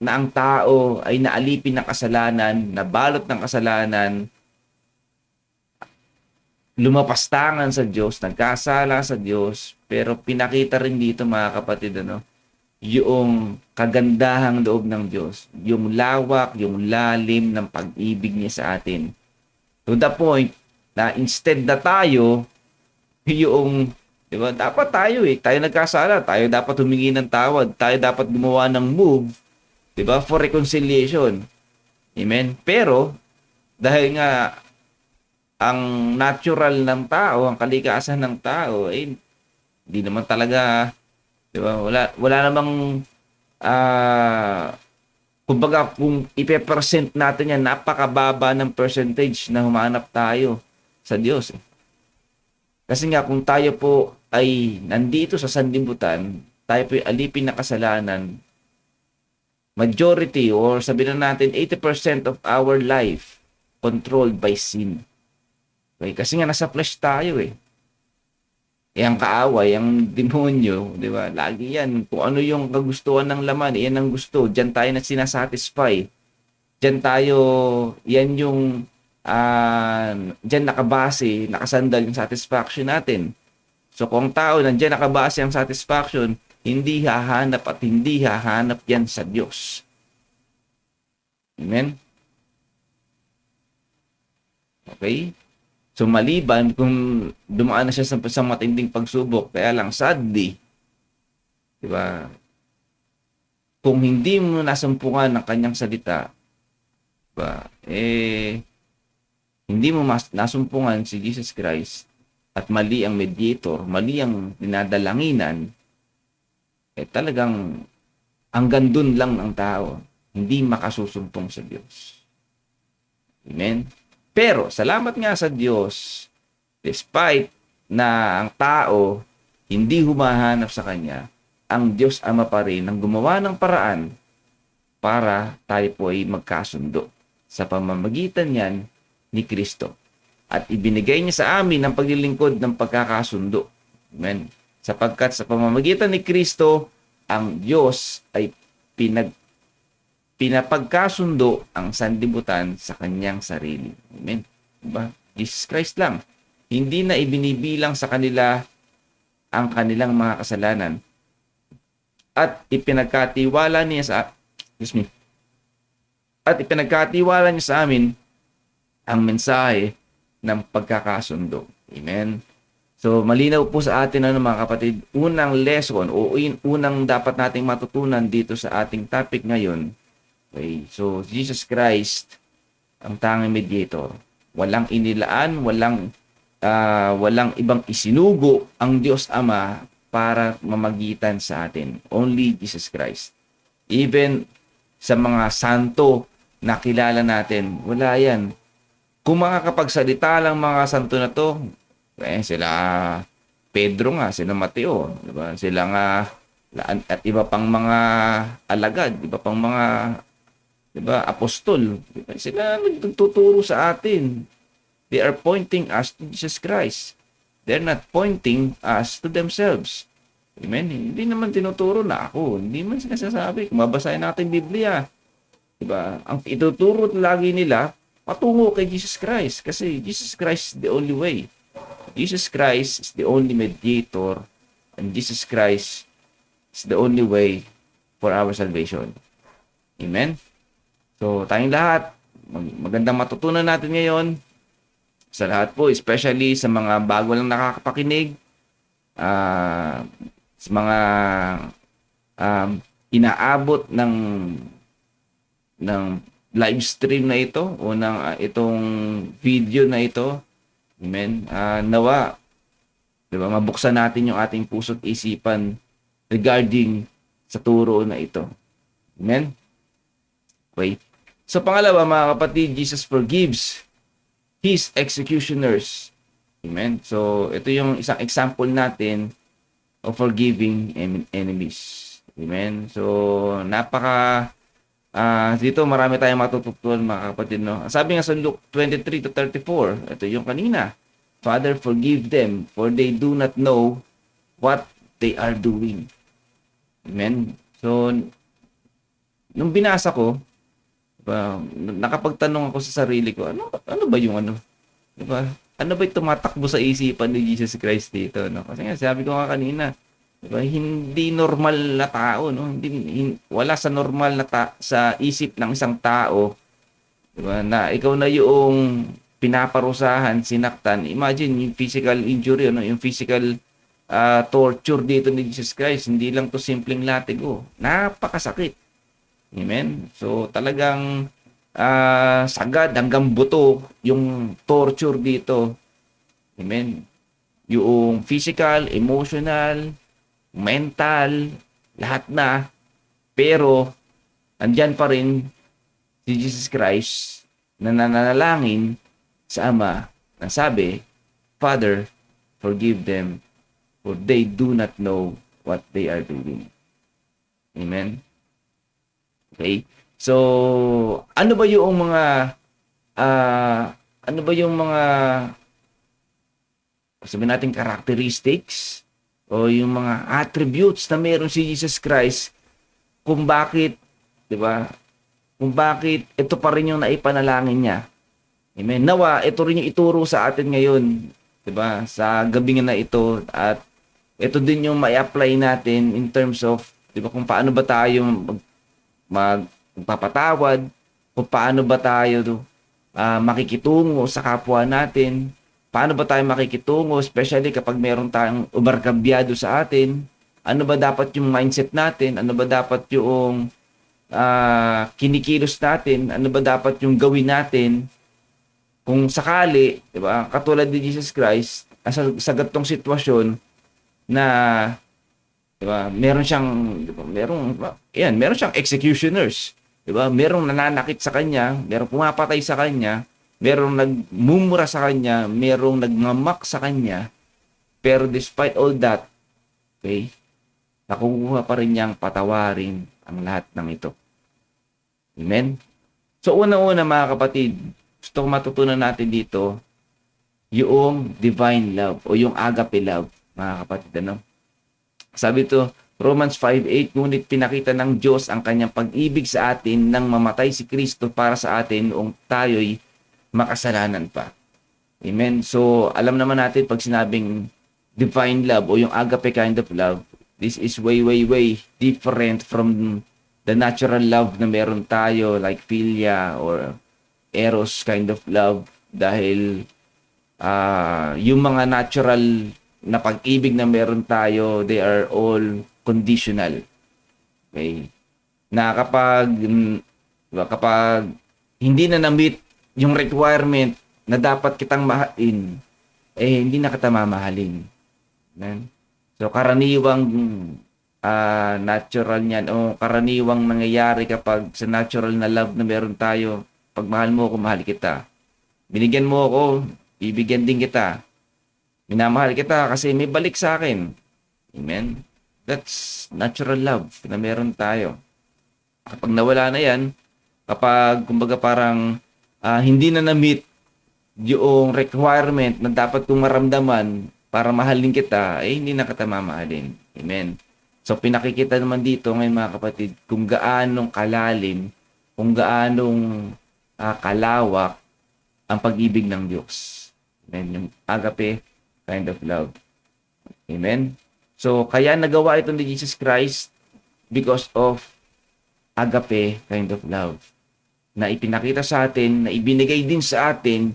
na ang tao ay naalipin ng kasalanan, nabalot ng kasalanan, lumapastangan sa Diyos, nagkasala sa Diyos, pero pinakita rin dito mga kapatid, yung kagandahang loob ng Diyos, yung lawak, yung lalim ng pag-ibig niya sa atin. To the point na instead na tayo, yung, di ba, dapat tayo tayo nagkasala, tayo dapat humingi ng tawad, tayo dapat gumawa ng move, di ba, for reconciliation. Amen? Pero, dahil nga, ang natural ng tao, ang kalikasan ng tao, hindi naman talaga, di ba, wala namang, kumbaga, kung ipe-present natin yan, napakababa ng percentage na humanap tayo sa Diyos. Kasi nga, kung tayo po ay nandito sa sanlibutan, tayo po ay alipin na kasalanan, majority or sabihin na natin 80% of our life controlled by sin. Okay? Kasi nga nasa flesh tayo ang kaaway, ang demonyo, di ba? Lagi yan. Kung ano yung kagustuhan ng laman, yan ang gusto. Diyan tayo na sinasatisfy. Diyan tayo, yan yung, diyan nakabase, nakasandal yung satisfaction natin. So kung tao, nandiyan nakabase ang satisfaction, hindi hahanap at hindi hahanap yan sa Diyos. Amen? Okay? So maliban kung dumaan na siya sa matinding pagsubok, kaya lang sadly, di ba? Kung hindi mo nasumpungan ng kanyang salita, di ba? Hindi mo nasumpungan si Jesus Christ at mali ang mediator, mali ang dinadalanginan, talagang hanggang dun lang ang tao, hindi makasusumpong sa Diyos. Amen? Pero, salamat nga sa Diyos, despite na ang tao hindi humahanap sa Kanya, ang Diyos Ama pa rin ang gumawa ng paraan para tayo po ay magkasundo sa pamamagitan niyan ni Kristo. At ibinigay niya sa amin ang paglilingkod ng pagkakasundo. Amen. Sapagkat sa pamamagitan ni Kristo, ang Diyos ay pinapagkasundo ang sanlibutan sa kanyang sarili. Amen. Diba? Jesus Christ lang. Hindi na ibinibilang sa kanila ang kanilang mga kasalanan. At ipinagkatiwala niya sa amin ang mensahe ng pagkakasundo. Amen. So, malinaw po sa atin mga kapatid, unang lesson o unang dapat nating matutunan dito sa ating topic ngayon. Okay, so Jesus Christ ang tanging mediator. Walang inilaan, walang ibang isinugo ang Diyos Ama para mamagitan sa atin. Only Jesus Christ. Even sa mga santo na kilala natin, wala yan. Kung makakapagsalita lang mga santo na to, sila Pedro nga, sila Mateo, diba? Sila nga at iba pang mga alagad, iba pang mga, diba, apostol, diba? Sila nagtuturo sa atin. They are pointing us to Jesus Christ. They're not pointing us to themselves. Amen? Hindi naman tinuturo na ako. Hindi man sinasabi. Kung mabasahin natin Biblia, diba? Ang ituturo lagi nila, patungo kay Jesus Christ. Kasi Jesus Christ is the only way. Jesus Christ is the only mediator, and Jesus Christ is the only way for our salvation. Amen? So, tayong lahat, magandang matutunan natin ngayon. Sa lahat po, especially sa mga bago lang nakakapakinig, sa mga inaabot ng live stream na ito o ng itong video na ito. Amen. Nawa, 'di ba, mabuksan natin yung ating puso't isipan regarding sa turo na ito. Amen. Okay. So pangalawa, mga kapatid, Jesus forgives his executioners. Amen. So ito yung isang example natin of forgiving enemies. Amen. So dito marami tayong matututunan, mga kapatid, no? Sabi nga sa Luke 23-34, ito yung kanina. Father, forgive them, for they do not know what they are doing. Amen. So, nung binasa ko, diba, nakapagtanong ako sa sarili ko, ano ba yung ano? Diba? Ano ba yung tumatakbo sa isipan ni Jesus Christ dito? No? Kasi nga, sabi ko nga kanina, diba, hindi normal na tao, no? Wala sa normal na sa isip ng isang tao, diba, na ikaw na yung pinaparusahan, sinaktan. Imagine yung physical injury, no? Yung physical torture dito ni Jesus Christ. Hindi lang to simpleng latigo. Napakasakit. Amen? So talagang sagad hanggang buto yung torture dito. Amen? Yung physical, emotional, mental, lahat na. Pero, andyan pa rin si Jesus Christ na nananalangin sa Ama na sabi, Father, forgive them, for they do not know what they are doing. Amen? Okay? So, ano ba yung mga sabihin natin characteristics o yung mga attributes na meron si Jesus Christ kung bakit, 'di ba? Kung bakit ito pa rin yung naipanalangin niya. Amen. Nawa, ito rin yung ituro sa atin ngayon, 'di ba? Sa gabi na ito, at ito din yung mai-apply natin in terms of, 'di ba, kung paano ba tayo magpapatawad, kung paano ba tayo makikitungo sa kapwa natin. Paano ba tayo makikitungo, especially kapag meron tayong umarkabyado sa atin? Ano ba dapat yung mindset natin? Ano ba dapat yung kinikilos natin? Ano ba dapat yung gawin natin? Kung sakali, di ba, katulad ni Jesus Christ, sa ganitong sitwasyon na, di ba, meron siyang executioners, di ba? Merong nananakit sa kanya, merong pumapatay sa kanya, merong nagmumura sa kanya, merong nagmamak sa kanya, pero despite all that, okay, nakukuha pa rin niyang patawarin ang lahat ng ito. Amen? So, una-una, mga kapatid, gusto ko matutunan natin dito yung divine love o yung agape love, mga kapatid. Ano? Sabi ito, Romans 5:8, ngunit pinakita ng Diyos ang kanyang pag-ibig sa atin nang mamatay si Kristo para sa atin noong tayo'y makasalanan pa. Amen? So, alam naman natin pag sinabing divine love o yung agape kind of love, this is way, way, way different from the natural love na meron tayo like philia or eros kind of love, dahil yung mga natural na pag-ibig na meron tayo, they are all conditional. Okay? Na kapag hindi na na-meet yung requirement na dapat kitang mahalin, hindi na kita mamahalin. Amen? So, karaniwang natural niyan o karaniwang nangyayari kapag sa natural na love na meron tayo, pag mahal mo ako, mahal kita. Binigyan mo ako, bibigyan din kita. Minamahal kita kasi may balik sa akin. Amen? That's natural love na meron tayo. Kapag nawala na yan, kapag kumbaga parang hindi na na-meet yung requirement na dapat kong maramdaman para mahalin kita, hindi na kita mamahalin. Amen. So, pinakikita naman dito ngayon, mga kapatid, kung gaanong kalalim, kung gaanong kalawak ang pag-ibig ng Diyos. Amen. Yung agape kind of love. Amen. So, kaya nagawa ito ni Jesus Christ because of agape kind of love. na ipinakita sa atin, na ibinigay din sa atin,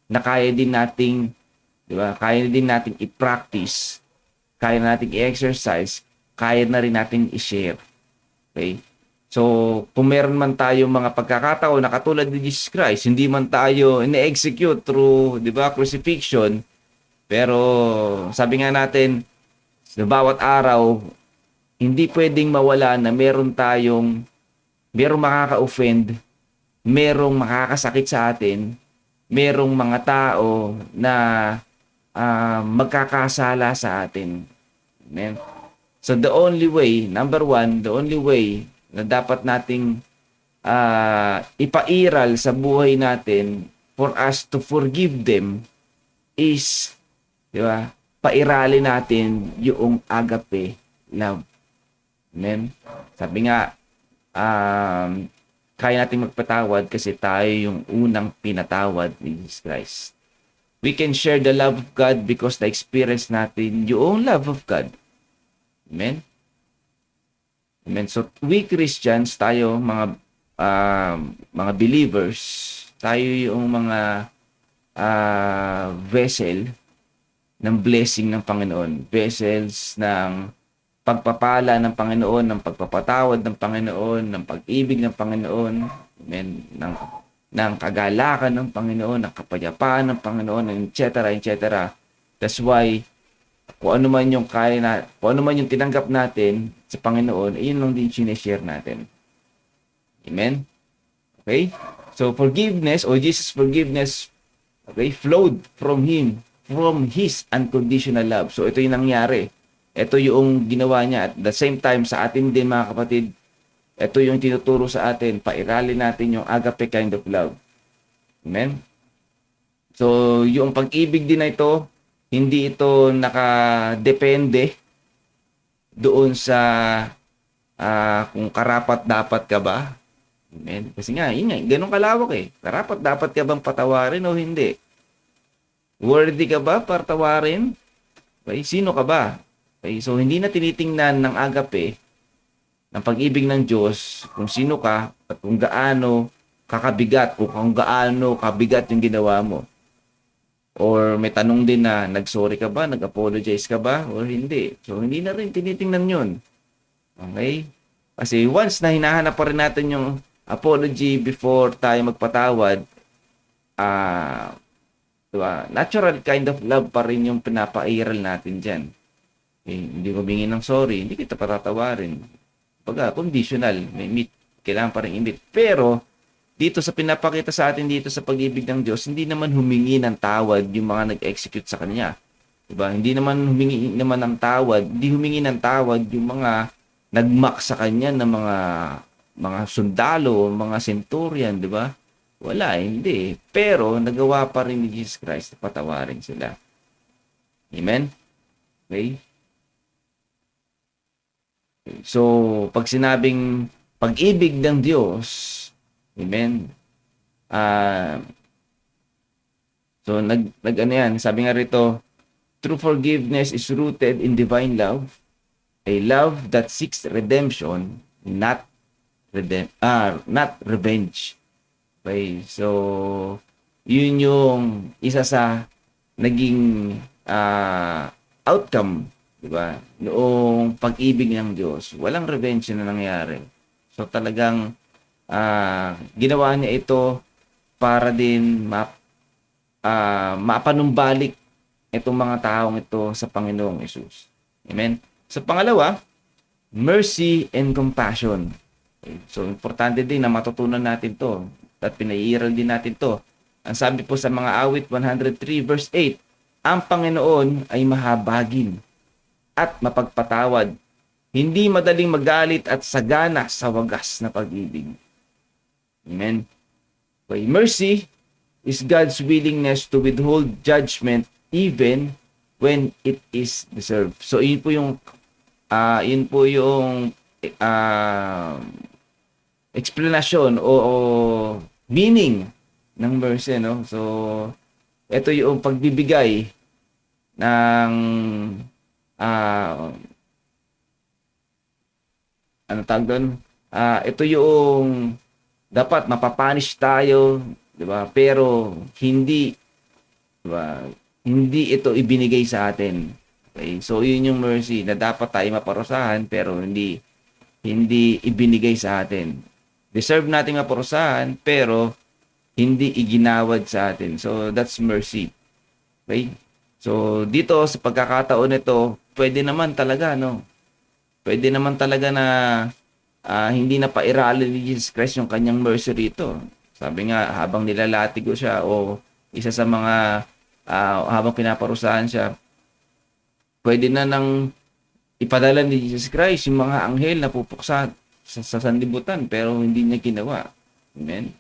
na kaya din nating, di ba? Kaya din nating i-practice, kaya nating i-exercise, kaya na rin nating i-share. Okay? So, kung meron man tayo mga pagkakataon na katulad ni Jesus Christ, hindi man tayo ine-execute through, di ba, crucifixion, pero sabi nga natin, sa bawat araw, hindi pwedeng mawala na merong makaka-offend, merong makakasakit sa atin, merong mga tao na magkakasala sa atin. Amen? So the only way, number one, the only way na dapat nating ipairal sa buhay natin for us to forgive them is, di ba, pairali natin yung agape love. Amen? Sabi nga, kaya natin magpatawad kasi tayo yung unang pinatawad ni Jesus Christ. We can share the love of God because na-experience natin yung love of God. Amen? Amen. So, we Christians, tayo, mga believers, tayo yung mga vessel ng blessing ng Panginoon. Vessels ng pagpapala ng Panginoon, ng pagpapatawad ng Panginoon, ng pag-ibig ng Panginoon, amen, ng kagalakan ng Panginoon, ng kapayapaan ng Panginoon, etc., etc. That's why, kung ano man yung tinanggap natin sa Panginoon, yun lang din sinishare natin. Amen? Okay? So, forgiveness, or Jesus' forgiveness, okay, flowed from Him, from His unconditional love. So, ito yung nangyari. Ito yung ginawa niya. At the same time, sa atin din, mga kapatid, ito yung tinuturo sa atin, pairali natin yung agape kind of love. Amen? So, yung pag-ibig din na ito, hindi ito nakadepende doon sa kung karapat-dapat ka ba. Amen? Kasi nga, yun nga, ganun kalawak eh. Karapat-dapat ka bang patawarin o hindi? Worthy ka ba para tawarin? Okay? Sino ka ba? Okay? So, hindi na tinitingnan ng agape, ng pag-ibig ng Diyos, kung sino ka at kung gaano kakabigat, kung gaano kabigat yung ginawa mo. Or may tanong din na, nag-sorry ka ba? Nag-apologize ka ba? Or hindi. So, hindi na rin tinitingnan yun. Okay? Kasi once na hinahanap pa rin natin yung apology before tayo magpatawad, diba? Natural kind of love pa rin yung pinapairal natin dyan. Okay? Hindi ko humingi ng sorry, hindi kita patatawarin. Pagka, conditional. May meet. Kailangan pa rin i-meet. Pero, dito sa pinapakita sa atin dito sa pag-ibig ng Diyos, hindi naman humingi ng tawad yung mga nag-execute sa Kanya. Diba? Hindi naman humingi naman ng tawad, hindi humingi ng tawad yung mga nagmak sa Kanya ng mga sundalo, mga centurion, di ba? Wala, hindi. Pero, nagawa pa rin ni Jesus Christ na patawarin sila. Amen? Okay? So, pag sinabing pag-ibig ng Diyos, amen. So ano yan, sabi nga rito, true forgiveness is rooted in divine love, a love that seeks redemption, not revenge. Okay, so yun yung isa sa naging outcome, di ba? Noong pag-ibig ng Diyos, walang revenge na nangyari. So talagang ginawa niya ito para din mapanumbalik itong mga taong ito sa Panginoong Hesus. Amen? Sa pangalawa, mercy and compassion. Okay. So, importante din na matutunan natin to at pinaiiral din natin to. Ang sabi po sa mga awit 103 verse 8, ang Panginoon ay mahabagin at mapagpatawad, hindi madaling magalit at sagana sa wagas na pag-ibig. Amen. Okay. Mercy is God's willingness to withhold judgment even when it is deserved. So yun po yung explanation o meaning ng mercy, no? So ito yung pagbibigay ng ano tawag doon? Ito yung dapat mapapunish tayo, 'di ba? Pero hindi, 'di ba? Hindi ito ibinigay sa atin. Okay? So, yun yung mercy na dapat tayo maparusahan pero hindi ibinigay sa atin. Deserve nating maparusahan pero hindi iginawad sa atin. So, that's mercy. Okay? So, dito sa pagkakataon nito, pwede naman talaga, no? Pwede naman talaga na hindi na pairali ni Jesus Christ yung kanyang mercy rito. Sabi nga, habang nilalatigo siya o isa sa mga habang pinaparusahan siya, pwede na nang ipadala ni Jesus Christ yung mga anghel na pupuksa sa sanlibutan pero hindi niya ginawa. Amen?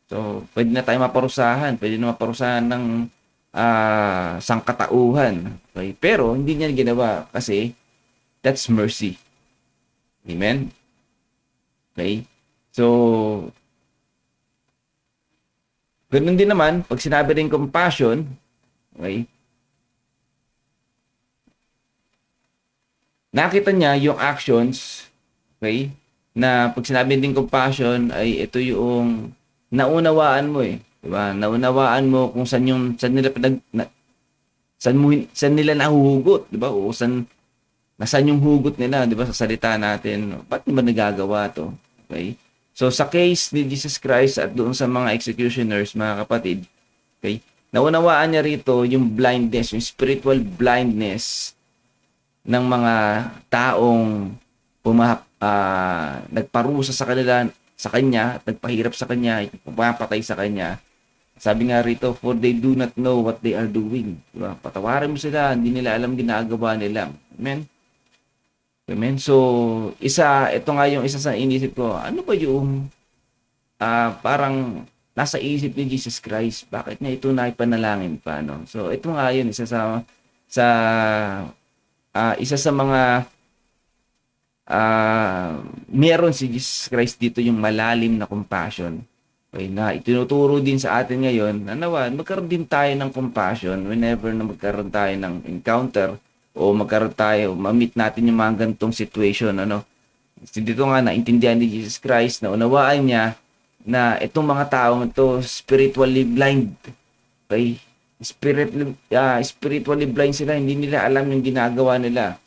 So, pwede na tayo maparusahan. Pwede na maparusahan ng sangkatauhan. Okay? Pero hindi niya ginawa kasi that's mercy. Amen? Okay? So, ganun din naman, pag sinabi rin compassion, okay, nakita niya yung actions, okay, na pag sinabi din compassion, ay ito yung naunawaan mo eh. Diba? Naunawaan mo kung saan saan nila nahuhugot, diba? O nasaan yung hugot nila, diba? Sa salita natin, ba't di ba nagagawa to? Okay? So, sa case ni Jesus Christ at doon sa mga executioners, mga kapatid, okay, naunawaan niya rito yung blindness, yung spiritual blindness ng mga taong nagparusa sa kanya, at nagpahirap sa kanya, pumapatay sa kanya. Sabi nga rito, for they do not know what they are doing. Diba? Patawarin mo sila, hindi nila alam ginagawa nila. Amen? Amen? So, ito nga yung isa sa inisip ko, ano ba yung parang nasa isip ni Jesus Christ? Bakit niya ito na ipanalangin pa? No? So, ito nga yun, isa sa mga meron si Jesus Christ dito yung malalim na compassion. Okay, na itinuturo din sa atin ngayon na nawa, magkaroon din tayo ng compassion whenever na magkaroon tayo ng encounter o ma-meet natin yung mga ganitong situation. Ano? Dito nga naintindihan ni Jesus Christ na unawaan niya na itong mga taong ito spiritually blind. Okay? Spiritually blind sila, hindi nila alam yung ginagawa nila.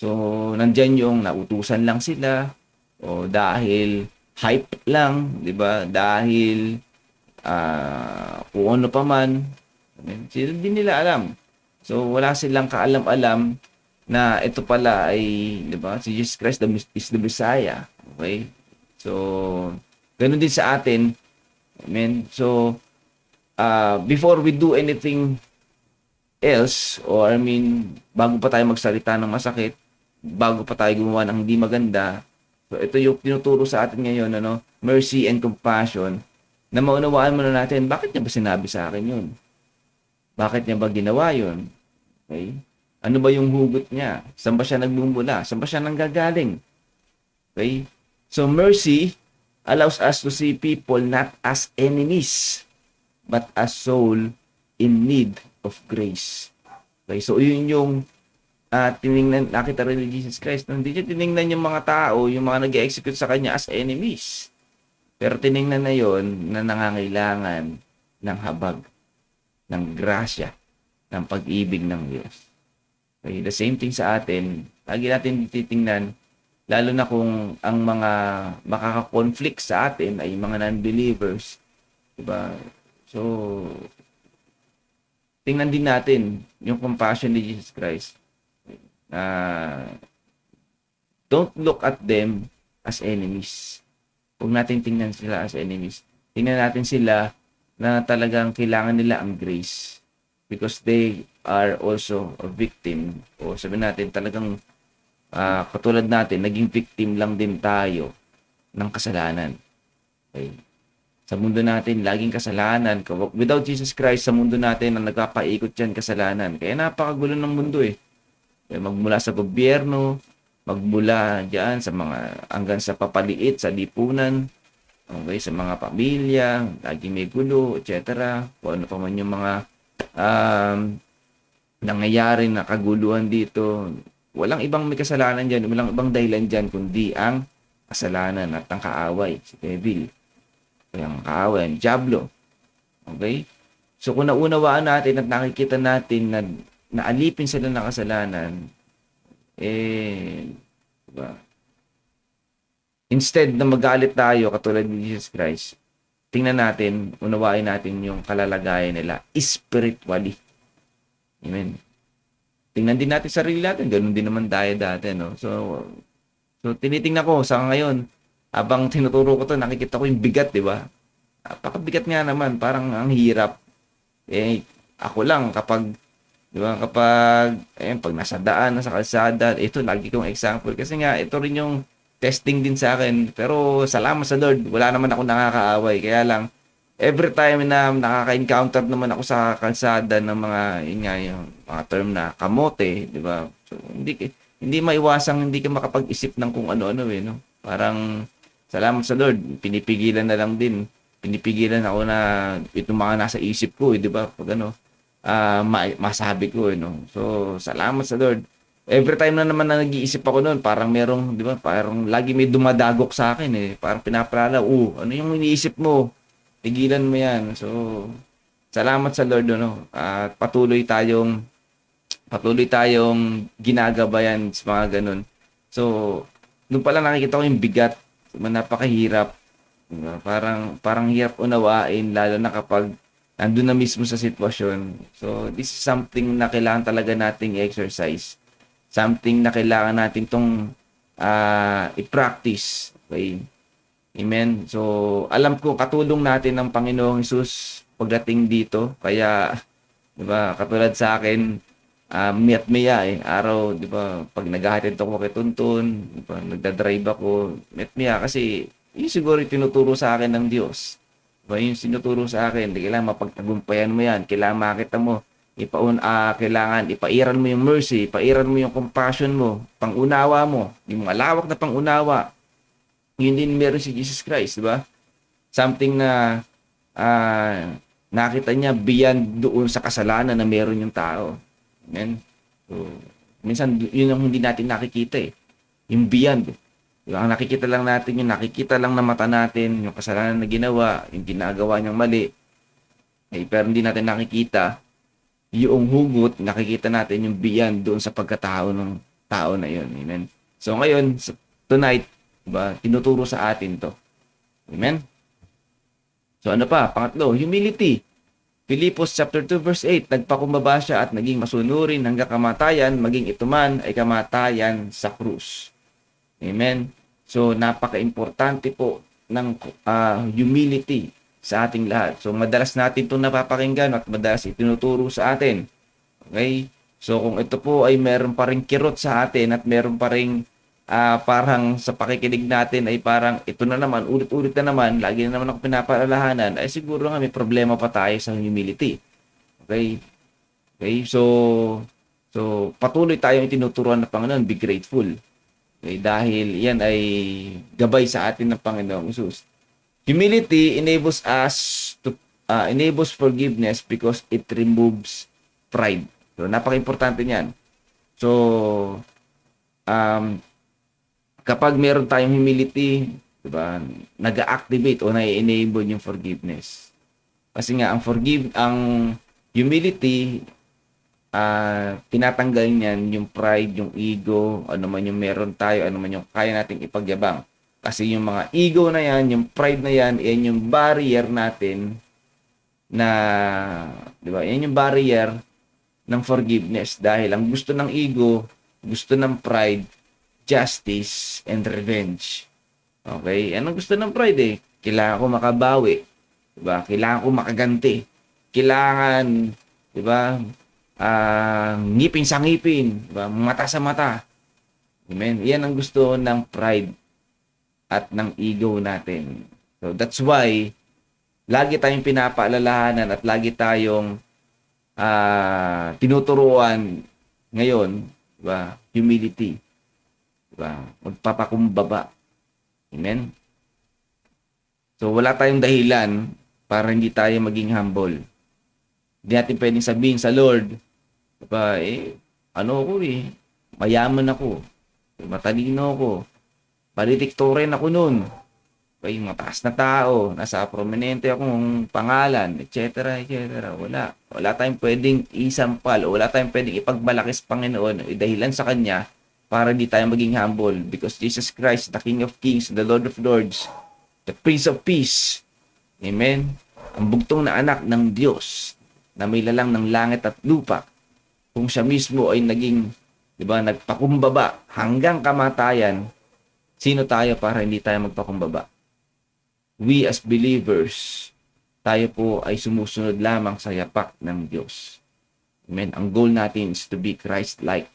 So, nandyan yung nautusan lang sila o dahil hype lang, 'di ba? Dahil kung ano pa man, sila din nila alam. So, wala silang kaalam-alam na ito pala ay, 'di ba? Si Jesus Christ is the Messiah. Okay? So, ganun din sa atin. Amen. So, before we do anything else, or bago pa tayo magsalita ng masakit, bago pa tayo gumawa ng hindi maganda, so ito yung tinuturo sa atin ngayon, mercy and compassion, na maunawaan muna natin, bakit niya ba sinabi sa akin yun? Bakit niya ba ginawa yun? Okay? Ano ba yung hugot niya? Saan ba siya nagmumula? Saan ba siya nanggagaling? Okay? So mercy allows us to see people not as enemies, but as soul in need of grace. Okay? So yun yung nakita rin ni Jesus Christ. Hindi niya tiningnan yung mga tao, yung mga nag-execute sa kanya as enemies. Pero tiningnan na yon na nangangailangan ng habag, ng grasya, ng pag-ibig ng Diyos. Okay, the same thing sa atin. Lagi natin titingnan, lalo na kung ang mga makaka-conflict sa atin ay mga non-believers. Diba? So, tingnan din natin yung compassion ni Jesus Christ. Don't look at them as enemies. Huwag natin tingnan sila as enemies. Tingnan natin sila na talagang kailangan nila ang grace, because they are also a victim. O sabi natin talagang katulad natin, naging victim lang din tayo ng kasalanan. Okay? Sa mundo natin, laging kasalanan. Without Jesus Christ, sa mundo natin, ang nagpapaikot yan, kasalanan. Kaya napakagulo ng mundo eh. Magmula sa gobyerno, magmula diyan sa mga hanggang sa papaliit sa lipunan, okay, sa mga pamilya, lagi may gulo, etc. Kung ano pa man yung mga nangyayari na kaguluhan dito, walang ibang may kasalanan diyan, walang ibang dahilan diyan kundi ang kasalanan at ang kaaway, si devil. Yung kaaway, diablo. Okay? So kung naunawaan natin at nakikita natin na naalipin sila ng kasalanan, diba? Instead na magalit tayo katulad ni Jesus Christ, tingnan natin, unawain natin yung kalalagayan nila spiritually. Amen. Tingnan din natin sarili natin, ganun din naman tayo dati, no? So tinitingnan ko sa ngayon, habang tinuturo ko to, nakikita ko yung bigat, di ba? Napakabigat nga naman, parang ang hirap. Ako lang kapag, di ba, pag nasa daan, nasa kalsada, ito lagi kong example kasi nga ito rin yung testing din sa akin. Pero salamat sa Lord, wala naman ako nakakaaway. Kaya lang every time na nakaka-encounter naman ako sa kalsada ng mga yung mga term na kamote, di ba? So hindi maiwasang hindi ka makapag-isip ng kung ano-ano no. Parang salamat sa Lord, pinipigilan na lang din. Pinipigilan ako na itong mga nasa isip ko, di ba? Pag masabi ko, no. So salamat sa Lord. Every time na naman na nag-iisip ako noon, parang merong, di ba? Parang lagi may dumadagok sa akin Parang pinapalala, ano yung iniisip mo? Tigilan mo yan. So, salamat sa Lord, no? At patuloy tayong ginagabayan sa mga ganun. So, doon pala nakikita ko yung bigat. Napakahirap. Diba? Parang hirap unawain, lalo na kapag nandun na mismo sa sitwasyon. So, this is something na kailangan talaga nating exercise. Something na kailangan natin tong i-practice. Okay? Amen. So, alam ko katulong natin ng Panginoong Hesus pagdating dito. Kaya, 'di ba, katulad sa akin, miyat-miya araw, 'di ba, pag naghahatid ako kay Tuntun, 'di ba, nagda-drive ako, miyat-miya kasi yun siguro yung tinuturo sa akin ng Diyos. 'Di ba, yung sinuturo sa akin, kailangan mapagtagumpayan mo 'yan, kailangan makita mo kailangan ipairan mo yung mercy, ipairan mo yung compassion mo, pangunawa mo, yung malawak na pangunawa. Yun din meron si Jesus Christ, di ba? Something na nakita niya beyond doon sa kasalanan na meron yung tao. Amen? So, minsan yun ang hindi natin nakikita Yung beyond. Diba? Ang nakikita lang natin, yung nakikita lang na mata natin, yung kasalanan na ginawa, yung ginagawa niyang mali. Pero hindi natin nakikita yung hugot, nakikita natin yung beyond doon sa pagkatao ng tao na yun. Amen? So ngayon, tonight, diba, tinuturo sa atin to. Amen? So ano pa? Pangatlo, humility. Filipos chapter 2 verse 8, nagpakumbaba siya at naging masunurin hanggang kamatayan, maging ito man ay kamatayan sa krus. Amen? So napaka-importante po ng humility sa ating lahat. So madalas natin itong napapakinggan at madalas itinuturo sa atin. Okay? So kung ito po ay meron pa ring kirot sa atin at meron pa ring parang sa pakikinig natin ay parang ito na naman, ulit-ulit na naman, lagi na naman ako pinapaalalahanan, ay siguro nga may problema pa tayo sa humility. Okay? Okay? So patuloy tayong itinuturuan ng Panginoon, be grateful. Okay? Dahil yan ay gabay sa atin ng Panginoong Hesus. Humility enables enables forgiveness because it removes pride. So, napaka-importante niyan. So, kapag meron tayong humility, diba, nag-activate o na-enable yung forgiveness. Kasi nga, ang humility, tinatanggal niyan yung pride, yung ego, ano man yung meron tayo, ano man yung kaya nating ipagyabang. Kasi yung mga ego na yan, yung pride na yan, yan yung barrier natin na, di ba? Yan yung barrier ng forgiveness. Dahil ang gusto ng ego, gusto ng pride, justice and revenge. Okay? Yan ang gusto ng pride Kailangan ko makabawi. Di ba? Kailangan ko makaganti. Kailangan, di ba? Ngipin sa ngipin. Di ba? Mata sa mata. Amen? Yan ang gusto ng pride at ng ego natin. So that's why lagi tayong pinapaalalahanan at lagi tayong tinuturuan ngayon, diba? Humility. Diba? Magpapakumbaba. Amen? So wala tayong dahilan para hindi tayo maging humble. Hindi natin pwedeng sabihin sa Lord, diba, ano ako mayaman ako, matalino ako, valedictorian ako noon. Okay, yung mataas na tao, nasa prominente akong pangalan, etc., etc. Wala. Wala tayong pwedeng isampal, o wala tayong pwedeng ipagmalaki sa Panginoon, dahilan sa Kanya, para di tayo maging humble. Because Jesus Christ, the King of Kings, the Lord of Lords, the Prince of Peace, amen, ang bugtong na anak ng Diyos, na may lalang ng langit at lupa, kung siya mismo ay naging, di ba, nagpakumbaba hanggang kamatayan, sino tayo para hindi tayo magpakumbaba? We as believers, tayo po ay sumusunod lamang sa yapak ng Diyos. Amen. Ang goal natin is to be Christ-like,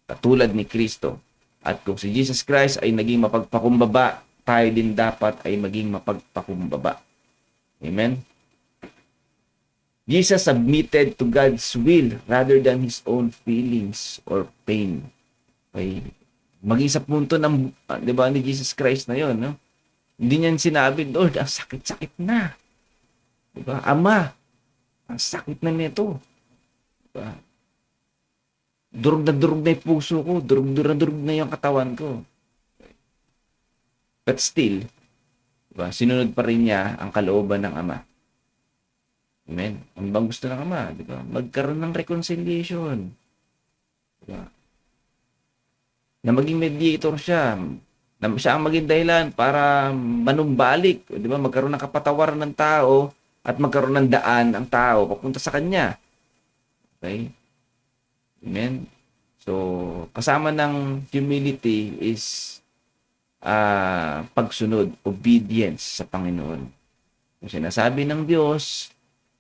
katulad ni Kristo. At kung si Jesus Christ ay naging mapagpakumbaba, tayo din dapat ay maging mapagpakumbaba. Amen. Jesus submitted to God's will rather than his own feelings or pain. Okay. Maging sa punto ng, di ba, ni Jesus Christ na yon, no? Hindi niyan sinabi, Lord, ang sakit-sakit na. Diba? Ama, ang sakit na nito. Diba? Durog na yung puso ko. Durog na yung katawan ko. But still, diba, sinunod pa rin niya ang kalooban ng Ama. Amen? Ang bang gusto ng Ama? Diba? Magkaroon ng reconciliation. Diba? Na maging mediator siya. Na siya ang maging dahilan para manumbalik, di ba? Magkaroon ng kapatawaran ng tao at magkaroon ng daan ang tao papunta sa kanya. Okay? Amen? So, kasama ng humility is pagsunod, obedience sa Panginoon. Kung sinasabi ng Diyos,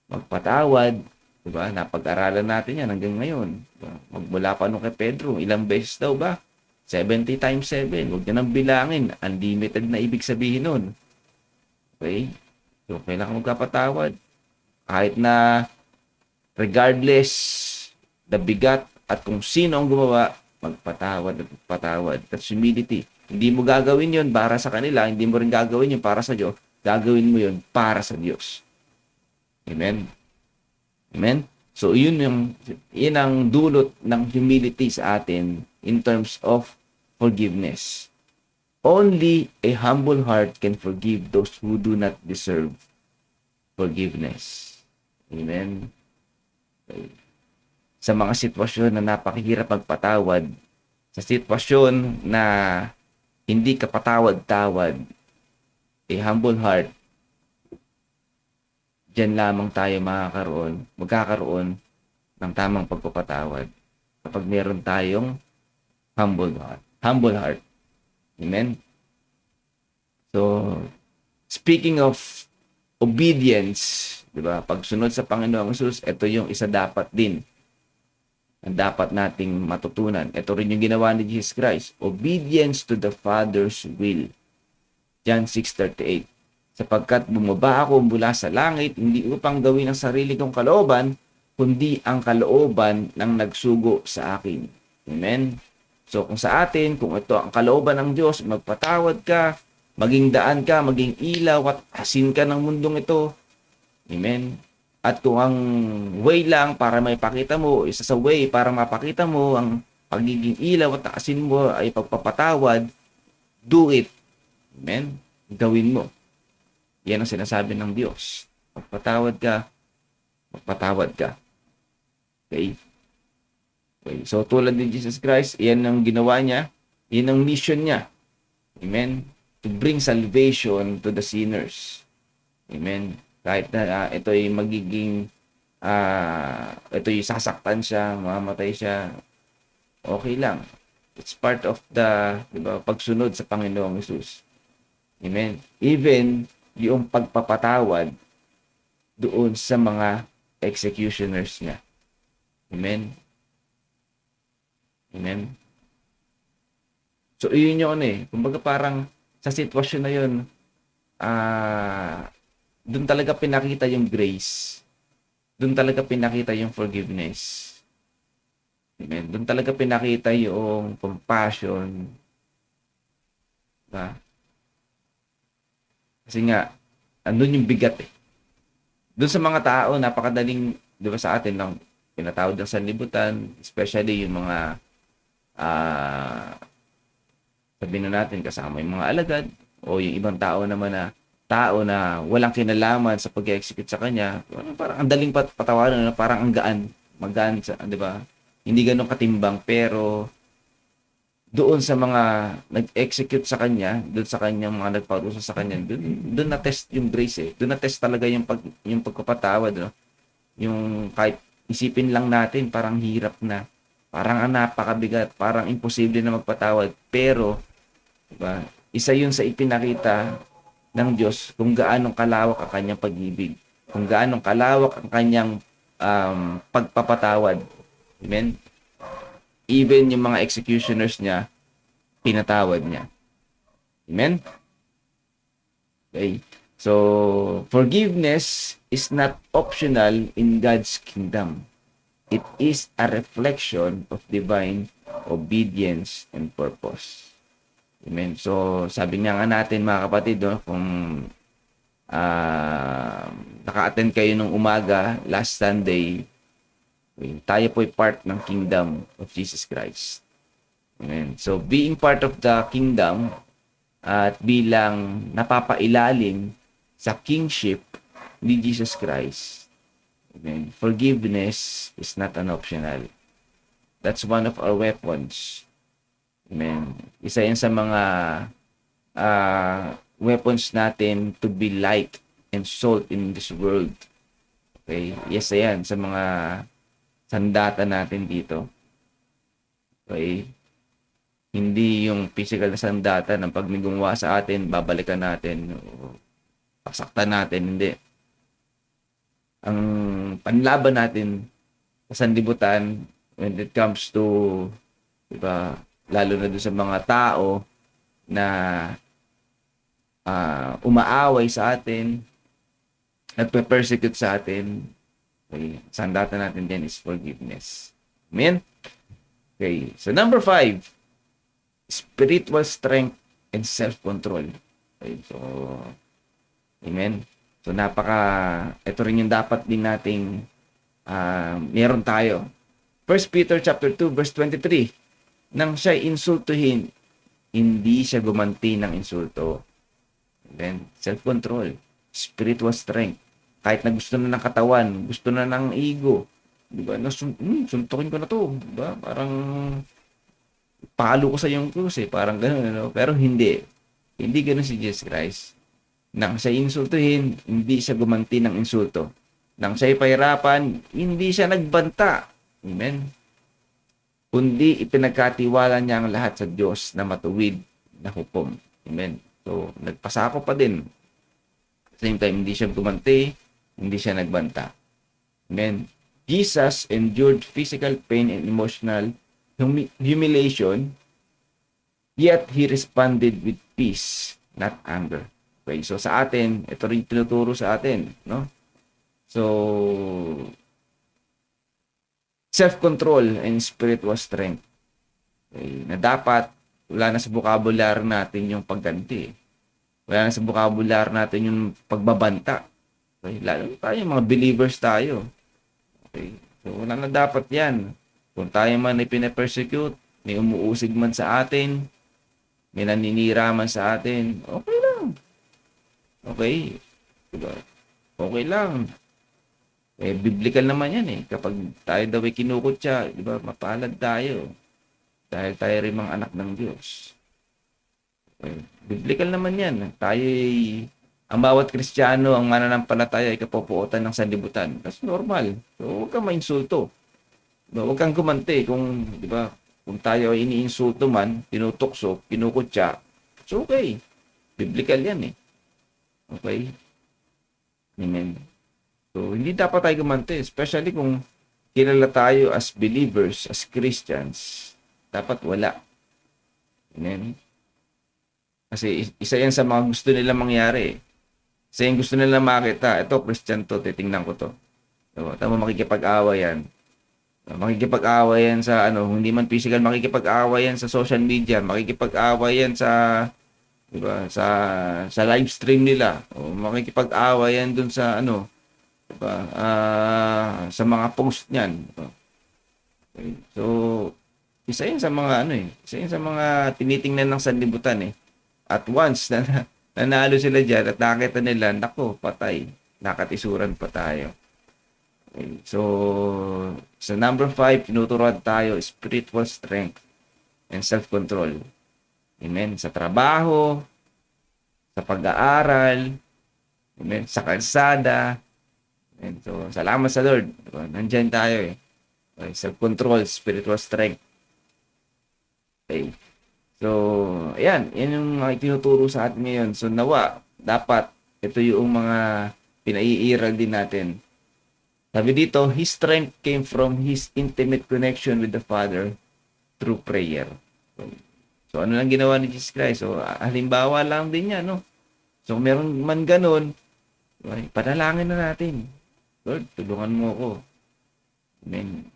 magpatawad, di ba? Napag-aralan natin yan hanggang ngayon. Diba? Magmula pa nung kay Pedro, ilang beses daw ba? 70 times 7. Huwag nyo nang bilangin. Unlimited na ibig sabihin nun. Okay? So, kailangan magkapatawad. Kahit na regardless the bigat at kung sino ang gumawa, magpatawad at magpatawad. That's humility. Hindi mo gagawin yon para sa kanila. Hindi mo rin gagawin yun para sa Diyos. Gagawin mo yun para sa Diyos. Amen? Amen? So, yun ang dulot ng humility sa atin in terms of forgiveness. Only a humble heart can forgive those who do not deserve forgiveness. Amen? Okay. Sa mga sitwasyon na napakahirap magpatawad, sa sitwasyon na hindi ka patawad-tawad, a humble heart, diyan lamang tayo magkakaroon ng tamang pagpapatawad kapag meron tayong humble heart. Amen? So, speaking of obedience, di ba? Pagsunod sa Panginoong Hesus, ito yung isa dapat din ang dapat nating matutunan. Ito rin yung ginawa ni Jesus Christ. Obedience to the Father's will. John 6:38. Sapagkat bumaba ako mula sa langit, hindi upang gawin ang sarili kong kalooban, kundi ang kalooban ng nagsugo sa akin. Amen? So, kung sa atin, kung ito ang kalooban ng Diyos, magpatawad ka, maging daan ka, maging ilaw at asin ka ng mundong ito. Amen? At kung ang way lang para may pakita mo, isa sa way para mapakita mo ang pagiging ilaw at asin mo ay pagpapatawad, do it. Amen? Gawin mo. Yan ang sinasabi ng Diyos. Magpatawad ka. Okay? Okay. So, tulad ni Jesus Christ, yan ang ginawa niya. Yan ang mission niya. Amen? To bring salvation to the sinners. Amen? Kahit na ito ay magiging, ito ay sasaktan siya, mamamatay siya, okay lang. It's part of the, diba, pagsunod sa Panginoong Hesus. Amen? Even yung pagpapatawad doon sa mga executioners niya. Amen? Amen? So, yun yung kumbaga parang sa sitwasyon na yun, doon talaga pinakita yung grace. Doon talaga pinakita yung forgiveness. Amen? Doon talaga pinakita yung compassion. Diba? Kasi nga, andun yung bigat Doon sa mga tao, napakadaling, di ba sa atin lang, pinatawad ng sanlibutan, especially yung mga sabihin na natin kasama yung mga alagad, o yung ibang tao na walang kinalaman sa pag-execute sa kanya, parang ang daling patawarin, no? Parang ang magaan sa, 'di ba? Hindi ganun katimbang, pero doon sa mga nag-execute sa kanya, doon sa kanyang mga nagparusa sa kanya, doon na test yung grace eh. Doon na test talaga yung pagpapatawad, no? Yung kahit isipin lang natin, parang hirap na. Parang napakabigat, parang imposible na magpatawad. Pero, diba, isa yun sa ipinakita ng Diyos kung gaano kalawak ang kanyang pag-ibig. Kung gaano kalawak ang kanyang pagpapatawad. Amen? Even yung mga executioners niya, pinatawad niya. Amen? Okay. So, forgiveness is not optional in God's kingdom. It is a reflection of divine obedience and purpose. Amen. So, sabi nga natin mga kapatid, no, kung naka-attend kayo nung umaga, last Sunday, tayo po ay part ng kingdom of Jesus Christ. Amen. So, being part of the kingdom at bilang napapailalim sa kingship ni Jesus Christ, amen, forgiveness is not an optional. That's one of our weapons. Amen. Isa yan sa mga weapons natin to be light and salt in this world. Okay? Yes, ayan, sa mga sandata natin dito. Okay? Hindi yung physical na sandata ng pag may gumawa sa atin, babalikan natin, o pasaktan natin. Hindi. Ang panlaban natin sa sanlibutan when it comes to, diba, lalo na doon sa mga tao na umaaway sa atin, nagpe-persecute sa atin, okay, sandata natin din is forgiveness. Amen? Okay, so number 5, spiritual strength and self-control. Okay, so, amen? So, ito rin yung dapat din nating meron tayo. 1 Peter chapter 2, verse 23, nang siya'y insultuhin, hindi siya gumanti ng insulto. Amen? Self-control, spiritual strength. Kahit na gusto na ng katawan, gusto na ng ego, di ba? Suntukin ko na to, di ba? Parang palo ko sa yung krus eh, parang gano'n, ano? Pero hindi. Hindi gano'n si Jesus Christ. Nang siya insultuhin, hindi siya gumanti ng insulto. Nang siya'y pahirapan, hindi siya nagbanta. Amen? Kundi ipinagkatiwala niya ang lahat sa Diyos na matuwid na hukom. Amen? So, nagpasako pa din. At the same time, hindi siya gumanti, hindi siya nagbanta. Amen? Jesus endured physical pain and emotional humiliation, yet He responded with peace, not anger. Okay, so sa atin, ito rin tinuturo sa atin, no? So, self-control and spiritual strength. Okay, na dapat, wala na sa vocabulary natin yung pagganti. Wala na sa vocabulary natin yung pagbabanta. Okay, lalo tayo, mga believers tayo. Okay, so wala na dapat yan. Kung tayo man ay pinapersecute, may umuusig man sa atin, may naninira man sa atin, okay lang. Okay. Diba? Okay lang. Eh, biblical naman yan eh. Kapag tayo daw ay kinukutya, di ba, mapalad tayo. Dahil tayo rin mga anak ng Diyos. Okay. Biblical naman yan. Tayo ay, ang bawat Kristiyano, ang mananampalataya ay kapopuotan ng sanlibutan. That's normal. So, huwag kang mainsulto. Diba? Huwag kang gumanti kung, di ba, kung tayo ay iniinsulto man, tinutokso, kinukutya, it's okay. Biblical yan eh. Okay? Amen. So, hindi dapat tayo gumanti, especially kung kilala tayo as believers, as Christians. Dapat wala. Amen. Kasi isa yan sa mga gusto nila mangyari. Isa yung gusto nila makita. Ito, Christian to, titingnan ko to. So, tama, makikipag-away yan. Makikipag-away yan sa, hindi man physical, makikipag-away yan sa social media, makikipag-away yan sa, diba, sa live stream nila, o makikipag-away yan dun sa, diba, sa mga post niyan. Okay. So, isa yan sa mga, isa yan sa mga tinitingnan ng sanlibutan eh. At once na nanalo sila dyan at nakita nila, nako, patay. Nakatisuran pa tayo. Okay. So, sa number 5, tinuturuan tayo spiritual strength and self-control. Amen. Sa trabaho, sa pag-aaral, amen, sa kalsada. Amen. So, salamat sa Lord. Diba? Nandyan tayo eh. Okay. Self-control, spiritual strength. Okay. So, ayan. Yan yung mga tinuturo sa atin ngayon. So, nawa, dapat, ito yung mga pinaiiral din natin. Sabi dito, his strength came from his intimate connection with the Father through prayer. So, ano lang ginawa ni Jesus Christ? So, halimbawa lang din yan, no? So, meron man ganun, okay, panalangin na natin. Lord, tulungan mo ako. Amen.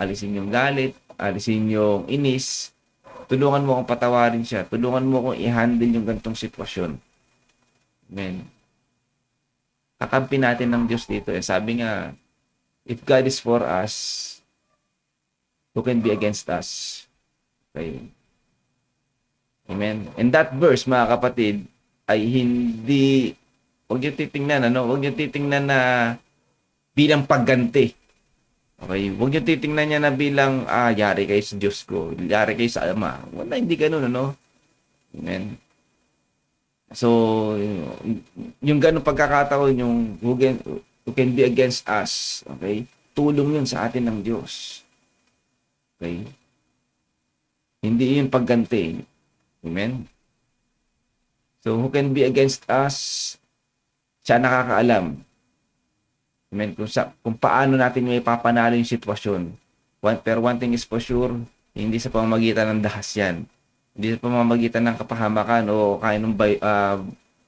Alisin yung galit, alisin yung inis, tulungan mo akong patawarin siya, tulungan mo akong i-handle yung gantong sitwasyon. Amen. Kakampi natin ng Diyos dito. Eh, sabi nga, if God is for us, who can be against us? Okay. Amen. And that verse, mga kapatid, ay hindi, huwag niyo titingnan, huwag niyo titingnan na bilang pagganti. Okay, huwag niyo titingnan niya na bilang, yari kayo sa Diyos ko, yari kayo sa Ama. Wala, hindi ganun, Amen. So, yung ganun pagkakataon, yung who can be against us, okay, tulong yun sa atin ng Diyos. Okay? Hindi yun pagganti. Amen? So, who can be against us, siya nakakaalam. Amen? Kung paano natin may papanalo yung sitwasyon. Pero one thing is for sure, hindi sa pamamagitan ng dahas yan. Hindi sa pamamagitan ng kapahamakan o kaya ng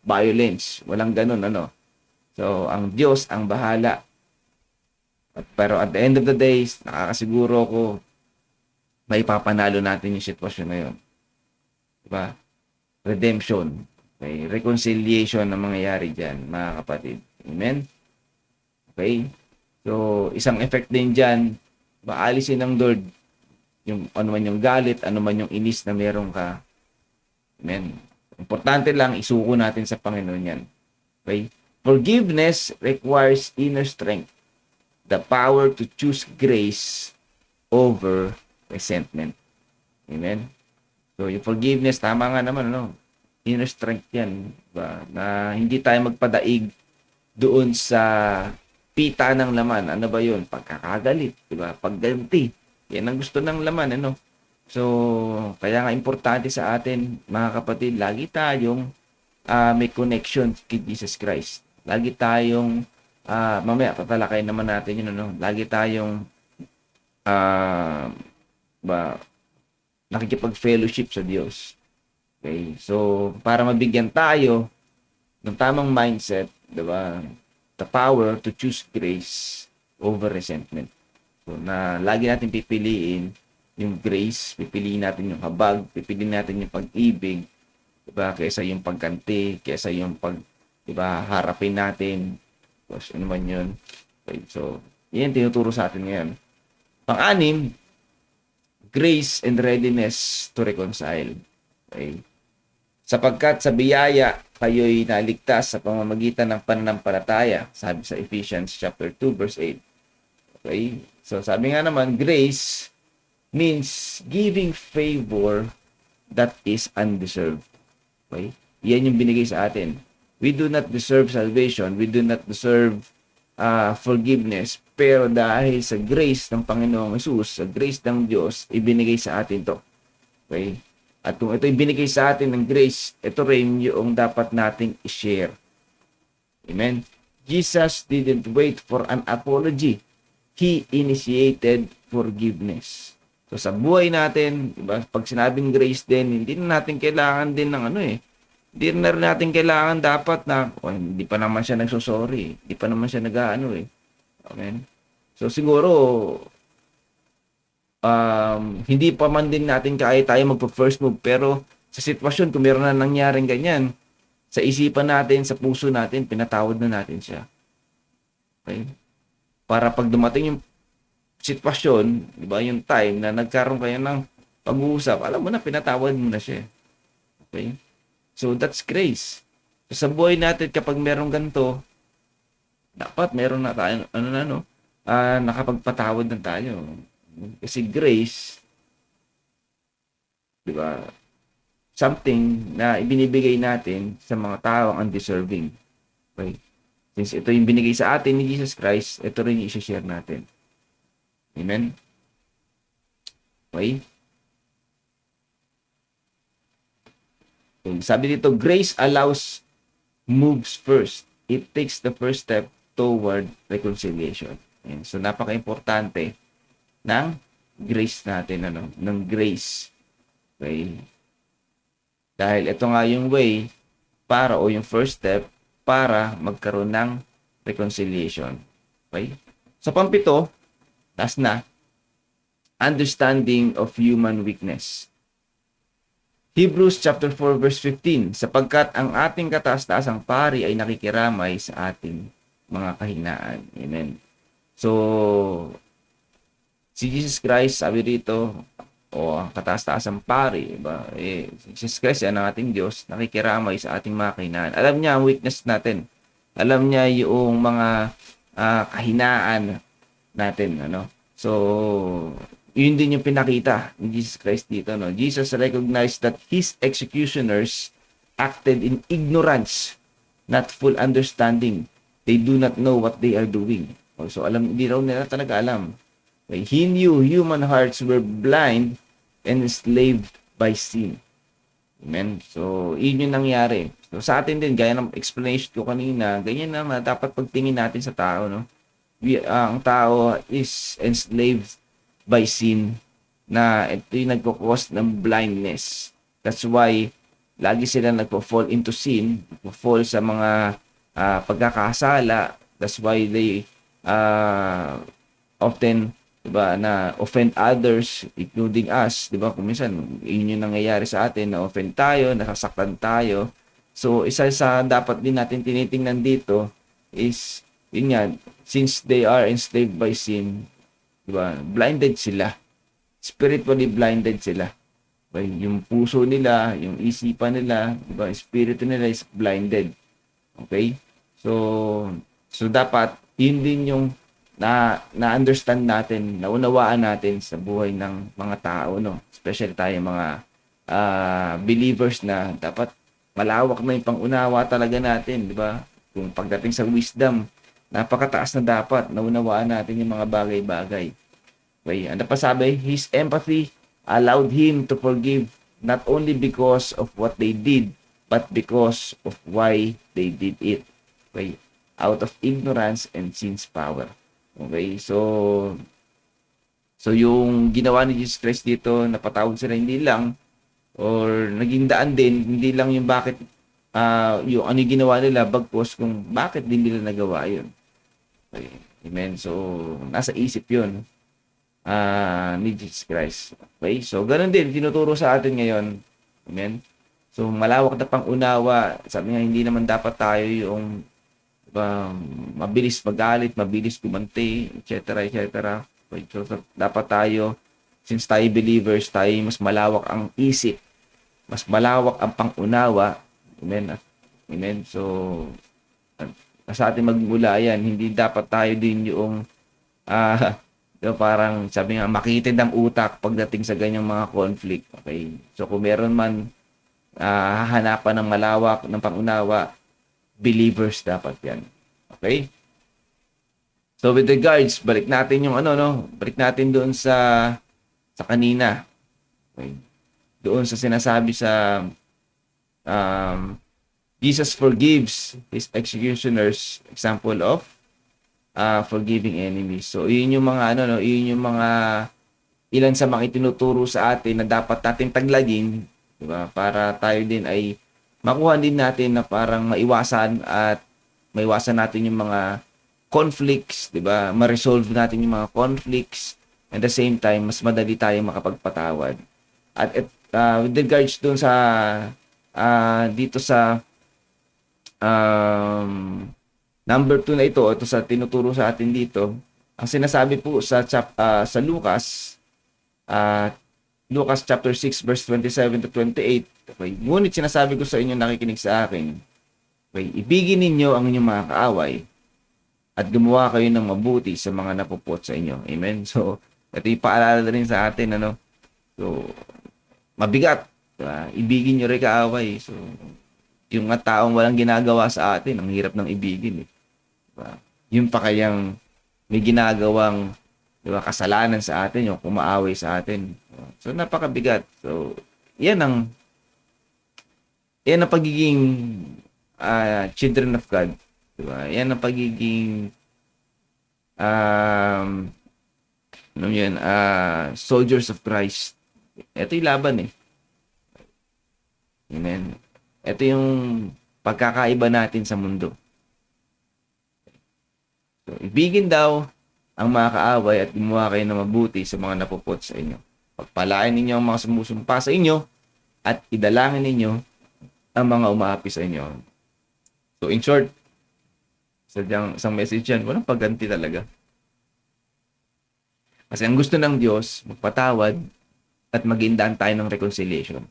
violence. Walang ganun, So, ang Diyos ang bahala. Pero at the end of the day, nakakasiguro ko, may papanalo natin yung sitwasyon na yun. Diba? Redemption. Okay? Reconciliation na mangyayari dyan, mga kapatid. Amen? Okay? So, isang effect din dyan, maalisin ng Lord yung ano man yung galit, ano man yung inis na meron ka. Amen? Importante lang, isuko natin sa Panginoon yan. Okay? Forgiveness requires inner strength, the power to choose grace over resentment. Amen? So, yung forgiveness, tama nga naman, inner strength yan. Diba? Na hindi tayo magpadaig doon sa pita ng laman. Ano ba yun? Pagkakagalit. Diba? Pagganti. Yan ang gusto ng laman, So, kaya nga importante sa atin, mga kapatid, lagi tayong may connection kay Jesus Christ. Lagi tayong, mamaya, tatalakay naman natin yun, Lagi tayong, nakikipag-fellowship sa Diyos. Okay? So, para mabigyan tayo ng tamang mindset, diba? The power to choose grace over resentment. So, na lagi natin pipiliin yung grace, pipiliin natin yung habag, pipiliin natin yung pag-ibig, diba? Kaysa yung pagganti, kaysa yung diba, harapin natin. Tapos, ano man yun. Okay? So, yan tinuturo sa atin ngayon. Pang-anim, grace and readiness to reconcile. Okay? Sapagkat sa biyaya, kayo'y naligtas sa pamamagitan ng pananampalataya. Sabi sa Ephesians chapter 2, verse 8. Okay? So, sabi nga naman, grace means giving favor that is undeserved. Okay? Yan yung binigay sa atin. We do not deserve salvation. We do not deserve forgiveness. Pero dahil sa grace ng Panginoong Hesus, sa grace ng Diyos, ibinigay sa atin to. Okay? At kung ito ibinigay sa atin ng grace, ito rin yung dapat nating i-share. Amen? Jesus didn't wait for an apology. He initiated forgiveness. So sa buhay natin, diba, pag sinabing grace din, hindi na natin kailangan din ng hindi na rin natin kailangan dapat na, hindi pa naman siya nagsosorry. Hindi pa naman siya Amen? So siguro, hindi pa man din natin kaya tayo magpa-first move, pero sa sitwasyon, kung meron na nangyaring ganyan, sa isipan natin, sa puso natin, pinatawad na natin siya. Okay? Para pag dumating yung sitwasyon, di ba, yung time na nagkaroon kayo ng pag-uusap, alam mo na, pinatawad mo na siya. Okay? So that's grace. So, sa buhay natin kapag meron ganito, dapat meron na tayo, nakapagpatawad na tayo. Kasi grace, di ba, something na ibinibigay natin sa mga taong undeserving. Okay? Since ito yung binigay sa atin ni Jesus Christ, ito rin yung i-share natin. Amen? Okay? Sabi dito, grace allows moves first. It takes the first step toward reconciliation. Ayan. So, napaka-importante ng grace natin, ng grace. Okay? Dahil ito nga yung way para, o yung first step, para magkaroon ng reconciliation. Okay? So, pampito, last na, understanding of human weakness. Hebrews chapter 4 verse 15, sapagkat ang ating kataas-taasang pari ay nakikiramay sa ating mga kahinaan. Amen. So, si Jesus Christ, sabi rito, ang kataas-taasang pari, diba? Jesus Christ, yan ang ating Diyos, nakikiramay sa ating mga kahinaan. Alam niya ang weakness natin. Alam niya yung mga kahinaan natin. So, yun din yung pinakita ni Jesus Christ dito. Jesus recognized that his executioners acted in ignorance, not full understanding. They do not know what they are doing. So, hindi raw nila talaga alam. He knew human hearts were blind and enslaved by sin. Amen? So, yun yung nangyari. So, sa atin din, gaya ng explanation ko kanina, ganyan naman, dapat pagtingin natin sa tao, ang tao is enslaved by sin, na ito yung nagkukos ng blindness. That's why, lagi sila nagpo-fall into sin, nagpo-fall sa mga pagkakasala. That's why they often, diba, na offend others, including us, diba, kung minsan, yun yung nangyayari sa atin, na offend tayo, nasasaktan tayo. So, isa sa dapat din natin tinitingnan dito is, yun nga, since they are enslaved by sin, diba, blinded sila. Spiritually blinded sila. Diba, yung puso nila, yung isipan nila, diba, spirito nila is blinded. Okay? So dapat, yun din yung na-understand natin, naunawaan natin sa buhay ng mga tao, especially tayo mga believers, na dapat malawak na yung pangunawa talaga natin, di ba? Kung pagdating sa wisdom, napakataas na dapat naunawaan natin yung mga bagay-bagay. Okay, ano pa sabi? His empathy allowed him to forgive not only because of what they did, but because of why they did it. Okay, out of ignorance and sin's power. Okay, so yung ginawa ni Jesus Christ dito, napatawad sila hindi lang, or naging daan din, hindi lang yung bakit, yung ano yung ginawa nila, bagpos kung bakit din nila nagawa yun. Okay, amen. So, nasa isip yun ni Jesus Christ. Okay, so ganun din, tinuturo sa atin ngayon. Amen. So, malawak na pang-unawa. Sabi nga, hindi naman dapat tayo yung mabilis magalit, mabilis gumanti, etc. Okay, so, dapat tayo, since tayo believers, tayo mas malawak ang isip, mas malawak ang pang-unawa. Amen. Amen. So, sa atin magmula yan, hindi dapat tayo din yung parang sabi nga, makitid ang utak pagdating sa ganyang mga conflict. Okay? So, kung meron man hahanapan ng malawak ng pangunawa, believers dapat yan. Okay? So, with regards, balik natin yung balik natin doon sa kanina. Okay? Doon sa sinasabi sa Jesus forgives his executioners, example of forgiving enemies. So, yun yung mga yun yung mga ilan sa mga itinuturo sa atin na dapat natin taglagin, di ba? Para tayo din ay makuha din natin na parang maiwasan natin yung mga conflicts, di ba? Ma-resolve natin yung mga conflicts, at the same time mas madali tayong makapagpatawad. At with regards dun sa dito sa number 2 na ito sa tinuturo sa atin dito, ang sinasabi po sa Lucas Lucas chapter 6 verse 27 to 28. Okay, ngunit sinasabi ko sa inyo nakikinig sa akin, okay, ibigin ninyo ang inyong mga kaaway at gumawa kayo ng mabuti sa mga napupot sa inyo. Amen? So, ito yung paalala rin sa atin, ano? So, mabigat. Diba? Ibigin nyo rin kaaway. So, yung mga taong walang ginagawa sa atin, ang hirap ng ibigin. Eh. Diba? Yung pa kayang may ginagawang, diba, kasalanan sa atin, yung kumaaway sa atin. So, napakabigat. So, yan ang pagiging children of God. Diba? Yan ang pagiging soldiers of Christ. Ito yung laban eh. Amen. Ito yung pagkakaiba natin sa mundo. So, ibigin daw ang mga kaaway at gumawa kayo ng mabuti sa mga napupot sa inyo. Pagpalain ninyo ang mga sumusumpa sa inyo at idalangin ninyo ang mga umaapi sa inyo. So, in short, isang message yan, walang pagganti talaga. Kasi ang gusto ng Diyos, magpatawad at magindaan tayo ng reconciliation.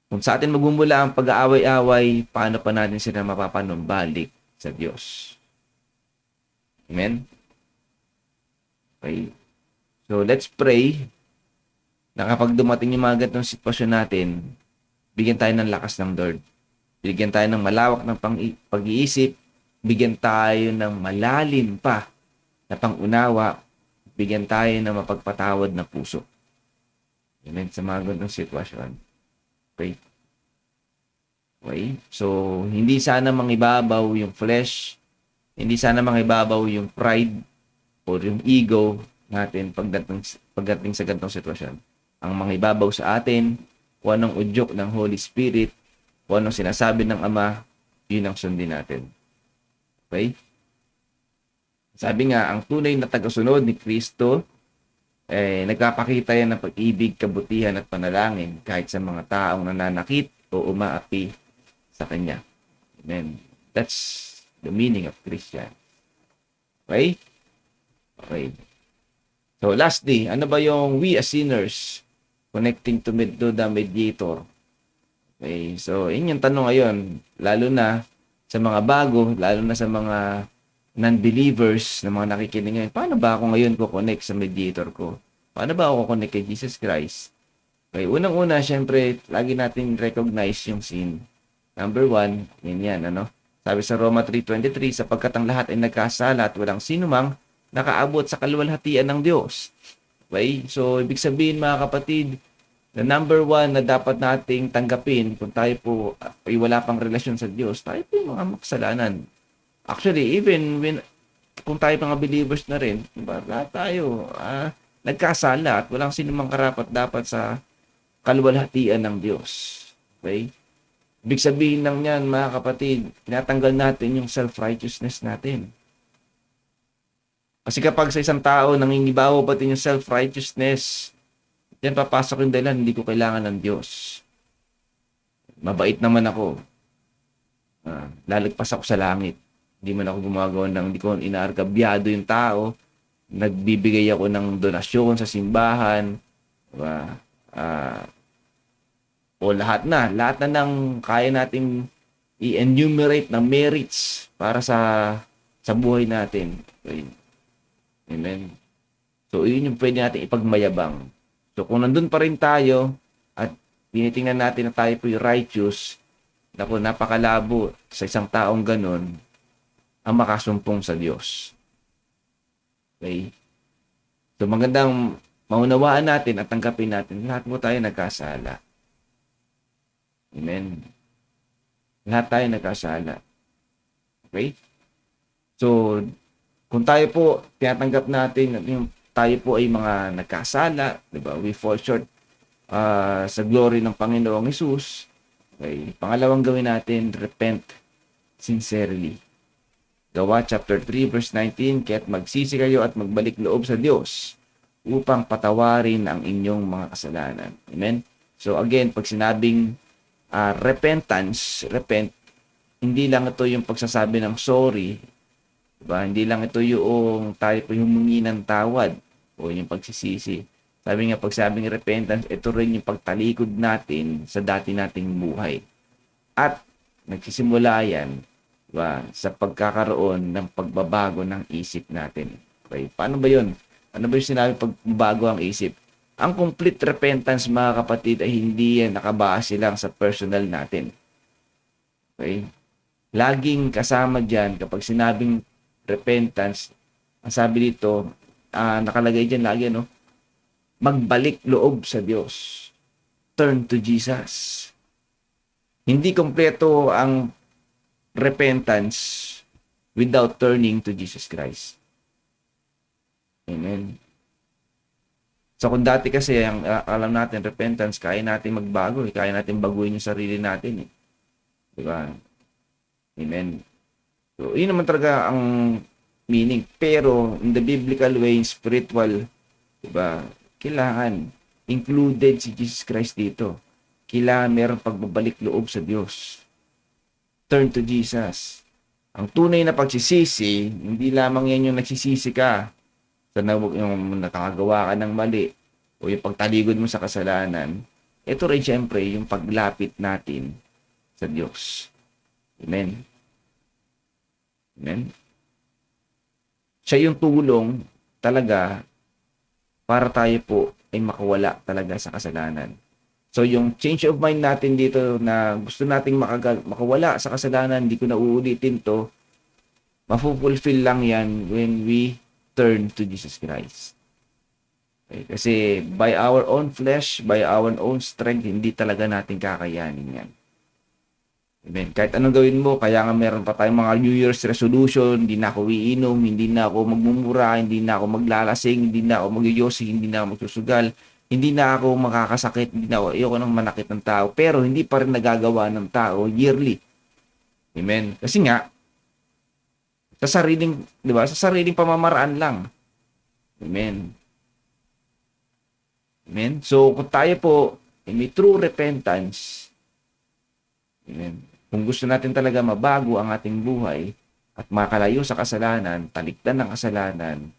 Kung sa atin magmumula ang pag-aaway-away, paano pa natin sila mapapanumbalik sa Diyos? Amen? Okay. So, let's pray na kapag dumating yung mga ganitong sitwasyon natin, bigyan tayo ng lakas ng Lord. Bigyan tayo ng malawak ng pag-iisip. Bigyan tayo ng malalim pa na pangunawa. Bigyan tayo ng mapagpatawad na puso. Amen? Sa mga ganitong sitwasyon. Okay? Okay? So, hindi sana mangibabaw yung flesh. Hindi sana mangibabaw yung pride or yung ego natin pagdating sa ganitong sitwasyon. Ang mangibabaw sa atin, kung anong udyok ng Holy Spirit, kung anong sinasabi ng Ama, yun ang sundin natin. Okay? Sabi nga, ang tunay na tagasunod ni Kristo, nagpapakita yan ng pag-ibig, kabutihan at panalangin kahit sa mga taong nananakit o umaapi sa Kanya. Amen. That's the meaning of Christian. Okay? Okay. So lastly, ano ba yung we as sinners connecting to the mediator? Okay, so yun yung tanong ngayon, lalo na sa mga bago, lalo na sa mga non-believers na mga nakikinig ngayon, paano ba ako ngayon ko-connect sa mediator ko? Paano ba ako connect kay Jesus Christ? Okay, unang-una, syempre, lagi natin recognize yung sin. Number 1, yan, ano? Sabi sa Roma 3:23, sapagkat ang lahat ay nagkasala at walang sinumang nakaabot sa kaluwalhatian ng Diyos. Okay? So, ibig sabihin mga kapatid, the number 1 na dapat nating tanggapin kung tayo po ay wala pang relasyon sa Diyos, tayo po yung mga makasalanan. Actually, even kung tayo mga believers na rin, diba, lahat tayo nagkasala at walang sinumang karapat dapat sa kaluwalhatian ng Diyos. Okay? Ibig sabihin lang yan, mga kapatid, tinatanggal natin yung self-righteousness natin. Kasi kapag sa isang tao, nangingibabaw pati yung self-righteousness, yan papasok yung dahilan, hindi ko kailangan ng Diyos. Mabait naman ako. Lalagpas ako sa langit. Hindi man ako gumagawa hindi ko inaargabyado yung tao. Nagbibigay ako ng donasyon sa simbahan. Diba? O lahat na ng kaya nating i-enumerate na merits para sa buhay natin. Okay. Amen. So, yun yung pwede natin ipagmayabang. So, kung nandun pa rin tayo at tinitingnan natin na tayo po yung righteous, naku, napakalabo sa isang taong ganun ang makasumpong sa Diyos. Okay? So, magandang maunawaan natin at tanggapin natin, lahat po tayo nagkasala. Amen. Lahat tayo nagkasala. Okay? So, kung tayo po, tinatanggap natin yung tayo po ay mga nagkasala, di ba? We fall short sa glory ng Panginoong Hesus. Okay. Pangalawang gawin natin, repent sincerely. Gawa chapter 3 verse 19, kaya't magsisi kayo at magbalik loob sa Diyos upang patawarin ang inyong mga kasalanan. Amen? So again, pag sinabing repentance, repent, hindi lang ito yung pagsasabi ng sorry, diba? Hindi lang ito yung tayo po humingi ng tawad o yung pagsisisi. Sabi nga, pag sabing repentance, ito rin yung pagtalikod natin sa dati nating buhay. At nagsisimula yan, diba, sa pagkakaroon ng pagbabago ng isip natin. Okay? Paano ba yun? Ano ba yung sinabi pagbabago ang isip? Ang complete repentance, mga kapatid, ay hindi yan nakabase lang sa personal natin. Okay? Laging kasama dyan, kapag sinabing repentance, ang sabi dito, nakalagay dyan lagi, no? Magbalik loob sa Diyos. Turn to Jesus. Hindi kompleto ang repentance without turning to Jesus Christ. Amen. So kung dati kasi, alam natin, repentance, kaya natin magbago, kaya natin baguhin yung sarili natin. Diba? Amen. So, yun naman talaga ang meaning. Pero, in the biblical way, spiritual, diba, kailangan, included si Jesus Christ dito. Kailangan merong pagbabalik loob sa Diyos. Turn to Jesus. Ang tunay na pagsisisi, hindi lamang yan yung nagsisisi ka sa yung nakagawa ka ng mali o yung pagtaligod mo sa kasalanan. Ito rin siyempre yung paglapit natin sa Diyos. Amen. Amen. Siya yung tulong talaga para tayo po ay makawala talaga sa kasalanan. So yung change of mind natin dito na gusto nating makawala sa kasalanan, hindi ko na uulitin to, mafulfill lang yan when we turn to Jesus Christ. Okay? Kasi by our own flesh, by our own strength, hindi talaga natin kakayanin yan. Amen. Kahit anong gawin mo, kaya nga meron pa tayong mga New Year's resolution, hindi na ako iinom, hindi na ako magmumura, hindi na ako maglalasing, hindi na ako magyuyosing, hindi na ako magsusugal, hindi na ako makakasakit, hindi na ako, ayoko nang manakit ng tao, pero hindi pa rin nagagawa ng tao yearly. Amen. Kasi nga, sa sariling, di ba? Sa sariling pamamaraan lang. Amen. Amen. So, kung tayo po may true repentance, amen, kung gusto natin talaga mabago ang ating buhay at makalayo sa kasalanan, talikdan ng kasalanan,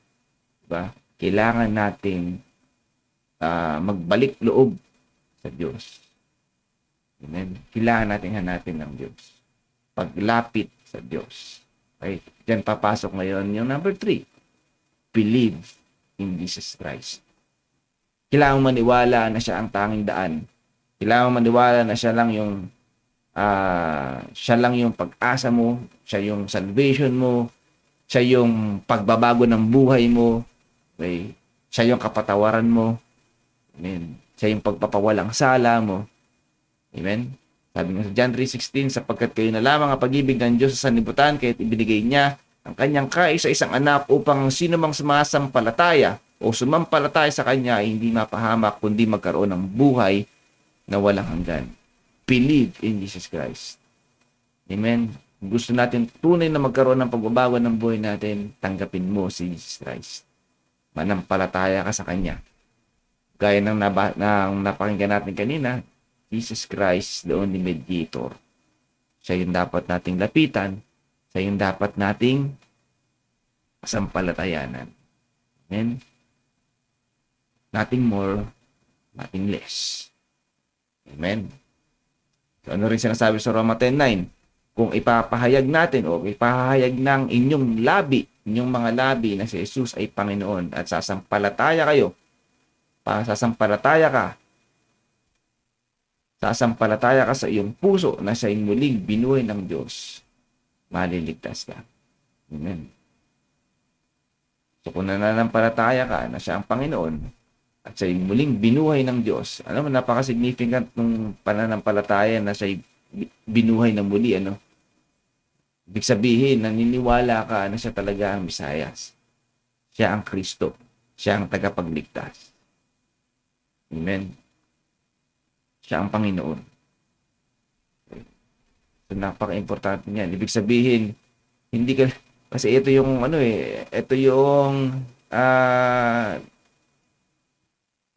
di ba? Kailangan nating magbalik loob sa Diyos. Amen. Kailangan nating hanapin ng Diyos. Paglapit sa Diyos. Okay? Diyan papasok ngayon yung number 3. Believe in Jesus Christ. Kailangan maniwala na siya ang tanging daan. Kailangan maniwala na siya lang yung pag-asa mo, siya yung salvation mo, siya yung pagbabago ng buhay mo, okay? Siya yung kapatawaran mo. Amen. Siya yung pagpapawalang sala mo. Amen. Sabi nga sa John 3:16, sapagkat kayo na lamang ang pag-ibig ng Diyos sa sanlibutan, kaya't ibinigay niya ang kanyang kaisa-isang anak upang sino mang sumasampalataya o sumampalataya sa kanya ay hindi mapahamak kundi magkaroon ng buhay na walang hanggan. Believe in Jesus Christ. Amen. Kung gusto natin tunay na magkaroon ng pagbabago ng buhay natin, tanggapin mo si Jesus Christ. Manampalataya ka sa kanya. Gaya ng napakinggan natin kanina, Jesus Christ, the only mediator. Siya yung dapat nating lapitan. Siya yung dapat nating sampalatayanan. Amen? Nothing more, nothing less. Amen? So, ano rin sinasabi sa Roma 10:9? Kung ipapahayag natin o ipahayag ng inyong mga labi na si Jesus ay Panginoon at sasampalataya kayo, sasampalataya ka sa iyong puso na siya'y muling binuhay ng Diyos, maliligtas ka. Amen. So kung nananampalataya ka na siya ang Panginoon at siya'y muling binuhay ng Diyos, alam mo, napaka-significant ng pananampalataya na siya'y binuhay ng muli, ano? Ibig sabihin, naniniwala ka na siya talaga ang Mesiyas. Siya ang Kristo. Siya ang tagapagligtas. Amen. Siya ang Panginoon. So, napaka-importante niyan. Ibig sabihin, hindi ka, kasi ito yung, ito yung,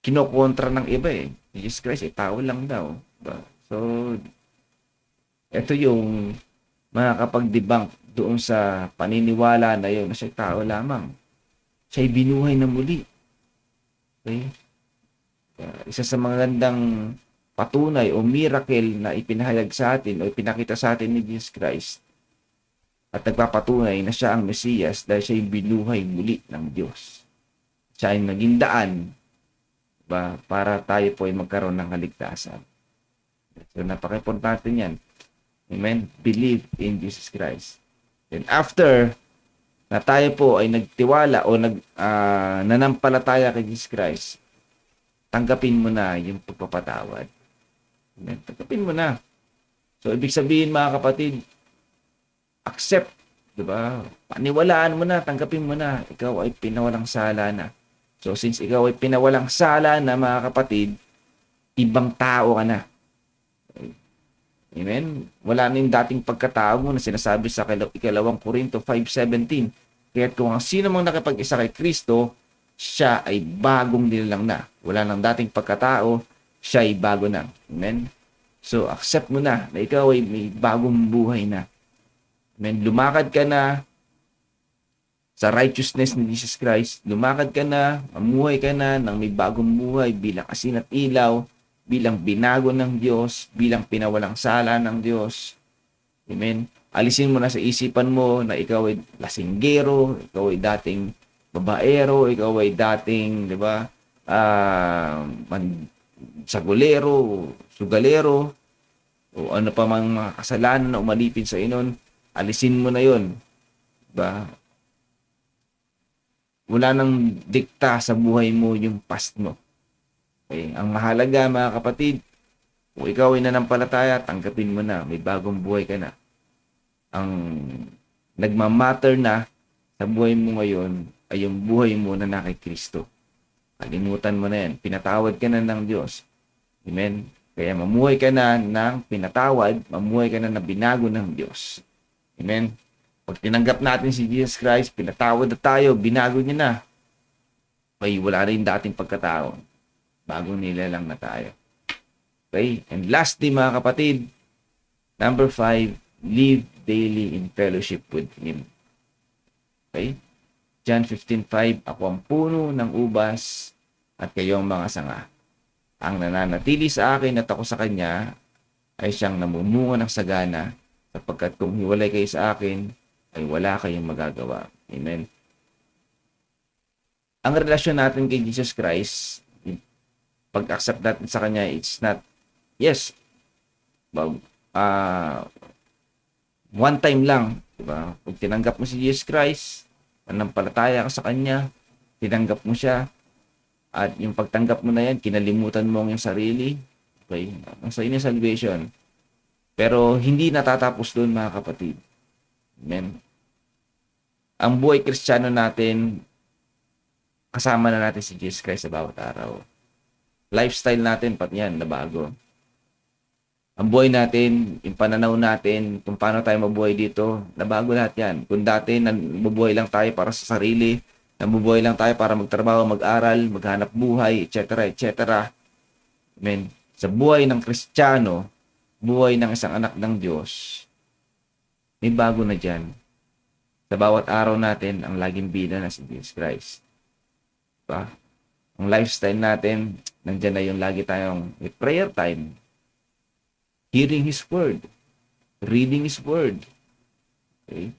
kinokontra ng iba eh. Jesus Christ, tao lang daw. Diba? So, ito yung, makakapag-debunk doon sa paniniwala na yun, na siya tao lamang. Siya'y binuhay na muli. Okay? Isa sa mga gandang patunay o miracle na ipinahayag sa atin o ipinakita sa atin ni Jesus Christ at nagpapatunay na siya ang Mesiyas dahil siya yung binuhay muli ng Diyos. Siya ay naging daan para tayo po ay magkaroon ng kaligtasan. So, napaka-importante yan. Amen? Believe in Jesus Christ. And after na tayo po ay nagtiwala o nanampalataya kay Jesus Christ, tanggapin mo na yung pagpapatawad. Amen? Tanggapin mo na. So, ibig sabihin mga kapatid, accept, di ba? Paniwalaan mo na, tanggapin mo na, ikaw ay pinawalang sala na. So, since ikaw ay pinawalang sala na mga kapatid, ibang tao ka na. Amen? Wala na yung dating pagkatao mo na sinasabi sa 2 Korinto 5:17. Kaya kung ang sino mang nakipag-isa kay Kristo, siya ay bagong nilalang na. Wala nang dating pagkatao, siya ay bago na. Amen? So, accept mo na ikaw ay may bagong buhay na. Amen? Lumakad ka na sa righteousness ni Jesus Christ. Lumakad ka na, mamuhay ka na ng may bagong buhay bilang asin at ilaw, bilang binago ng Diyos, bilang pinawalang sala ng Diyos. Amen? Alisin mo na sa isipan mo na ikaw ay lasinggero, ikaw ay dating babaero, ikaw ay dating, di ba, sagulero, sugalero, o ano pa mang mga kasalanan na umalipin sa inon, alisin mo na yon. Diba? Wala nang dikta sa buhay mo yung past mo. Okay? Ang mahalaga mga kapatid, kung ikaw ay nanampalataya, tanggapin mo na, may bagong buhay ka na. Ang nagmamatter na sa buhay mo ngayon ay yung buhay mo na kay Kristo. Kalimutan mo na yan. Pinatawad ka na ng Diyos. Amen? Kaya mamuhay ka na ng pinatawad, mamuhay ka na ng binago ng Diyos. Amen? Pag tinanggap natin si Jesus Christ, pinatawad na tayo, binago niya na. Okay, wala rin dating pagkatao. Bagong nilalang na tayo. Okay? And lastly mga kapatid, number 5, live daily in fellowship with Him. Okay? John 15:5, ako ang puno ng ubas at kayo ang mga sanga. Ang nananatili sa akin at ako sa kanya ay siyang namumunga ng sagana, sapagkat kung hiwalay kayo sa akin, ay wala kayong magagawa. Amen. Ang relasyon natin kay Jesus Christ, pag-accept natin sa kanya, it's not, yes, one time lang, diba? Pag tinanggap mo si Jesus Christ, nanampalataya ka sa kanya, tinanggap mo siya, at yung pagtanggap mo na yan, kinalimutan mo ang iyong sarili, okay? Ang sa inyong salvation. Pero hindi natatapos doon mga kapatid. Amen. Ang buhay Kristiyano natin, kasama na natin si Jesus Christ sa bawat araw. Lifestyle natin, pati yan, nabago. Ang buhay natin, yung pananaw natin, kung paano tayo mabuhay dito, nabago lahat yan. Kung dati, nabubuhay lang tayo para sa sarili, nabubuhay lang tayo para magtrabaho, mag-aral, maghanap buhay, etc., etc. Amen. Sa buhay ng Kristiyano, buhay ng isang anak ng Diyos, may bago na dyan. Sa bawat araw natin, ang laging bida na si Jesus Christ. Diba? Ang lifestyle natin, nandyan na yung lagi tayong prayer time, hearing His Word, reading His Word. Okay?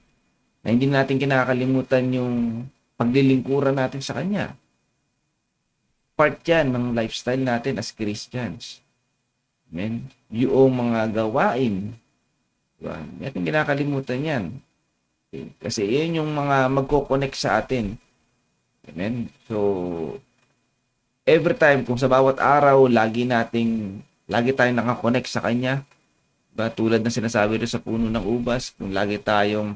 Na hindi natin kinakalimutan yung paglilingkuran natin sa Kanya. Part yan ng lifestyle natin as Christians. Amen? Yung mga gawain, diba? Hindi natin kinakalimutan yan. Okay? Kasi yun yung mga magko-connect sa atin. Amen? So, every time, kung sa bawat araw, lagi tayong nakakonect sa Kanya. Ba, tulad ng sinasabi rin sa puno ng ubas, kung lagi tayong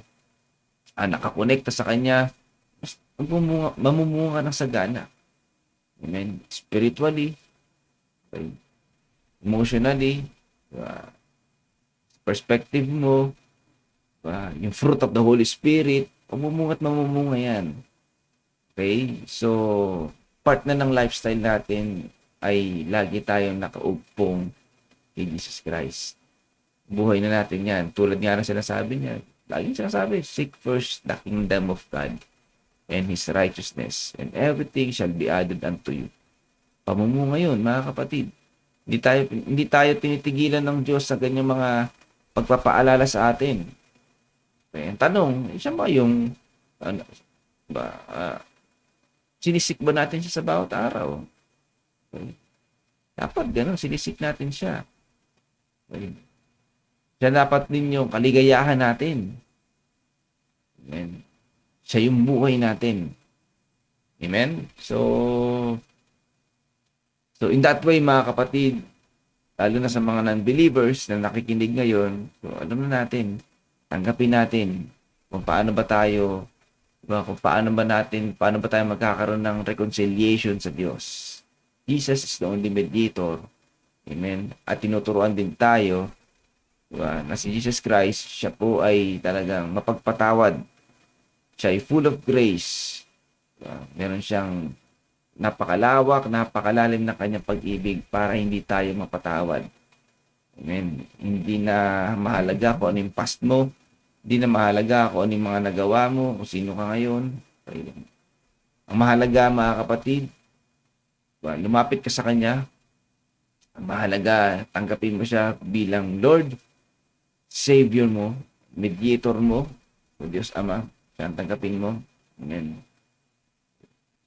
nakakonekta sa Kanya, mamumunga ng sagana. Amen. Spiritually, okay, emotionally, perspective mo, yung fruit of the Holy Spirit, mamumunga at mamumunga yan. Okay? So, part na ng lifestyle natin ay lagi tayong nakaugpong kay Jesus Christ. Buhay na natin yan. Tulad nga na sinasabi niya. Laging sinasabi, seek first the kingdom of God and His righteousness, and everything shall be added unto you. Pamumunga yun, mga kapatid. Hindi tayo tinitigilan ng Diyos sa ganyang mga pagpapaalala sa atin. Kaya ang tanong, siya ba yung ano, ba, sinisik ba natin siya sa bawat araw? Okay. Dapat ganun, sinisik natin siya. Okay. Siya dapat din yung kaligayahan natin. Amen. Siya yung buhay natin. Amen? So in that way, mga kapatid, lalo na sa mga non-believers na nakikinig ngayon, so alam na natin, tanggapin natin kung paano ba tayo, kung paano ba tayo magkakaroon ng reconciliation sa Diyos. Jesus is the only mediator. Amen? At tinuturuan din tayo, diba, na si Jesus Christ, siya po ay talagang mapagpatawad. Siya ay full of grace. Diba? Meron siyang napakalawak, napakalalim na kanyang pag-ibig para hindi tayo mapatawad. Amen. Hindi na mahalaga kung ano yung past mo. Hindi na mahalaga kung ano yung mga nagawa mo, kung sino ka ngayon. Ang mahalaga, mga kapatid, lumapit ka sa Kanya. Ang mahalaga, tanggapin mo siya bilang Lord, Savior mo, Mediator mo, o Diyos Ama. Siya ang tanggapin mo. Amen.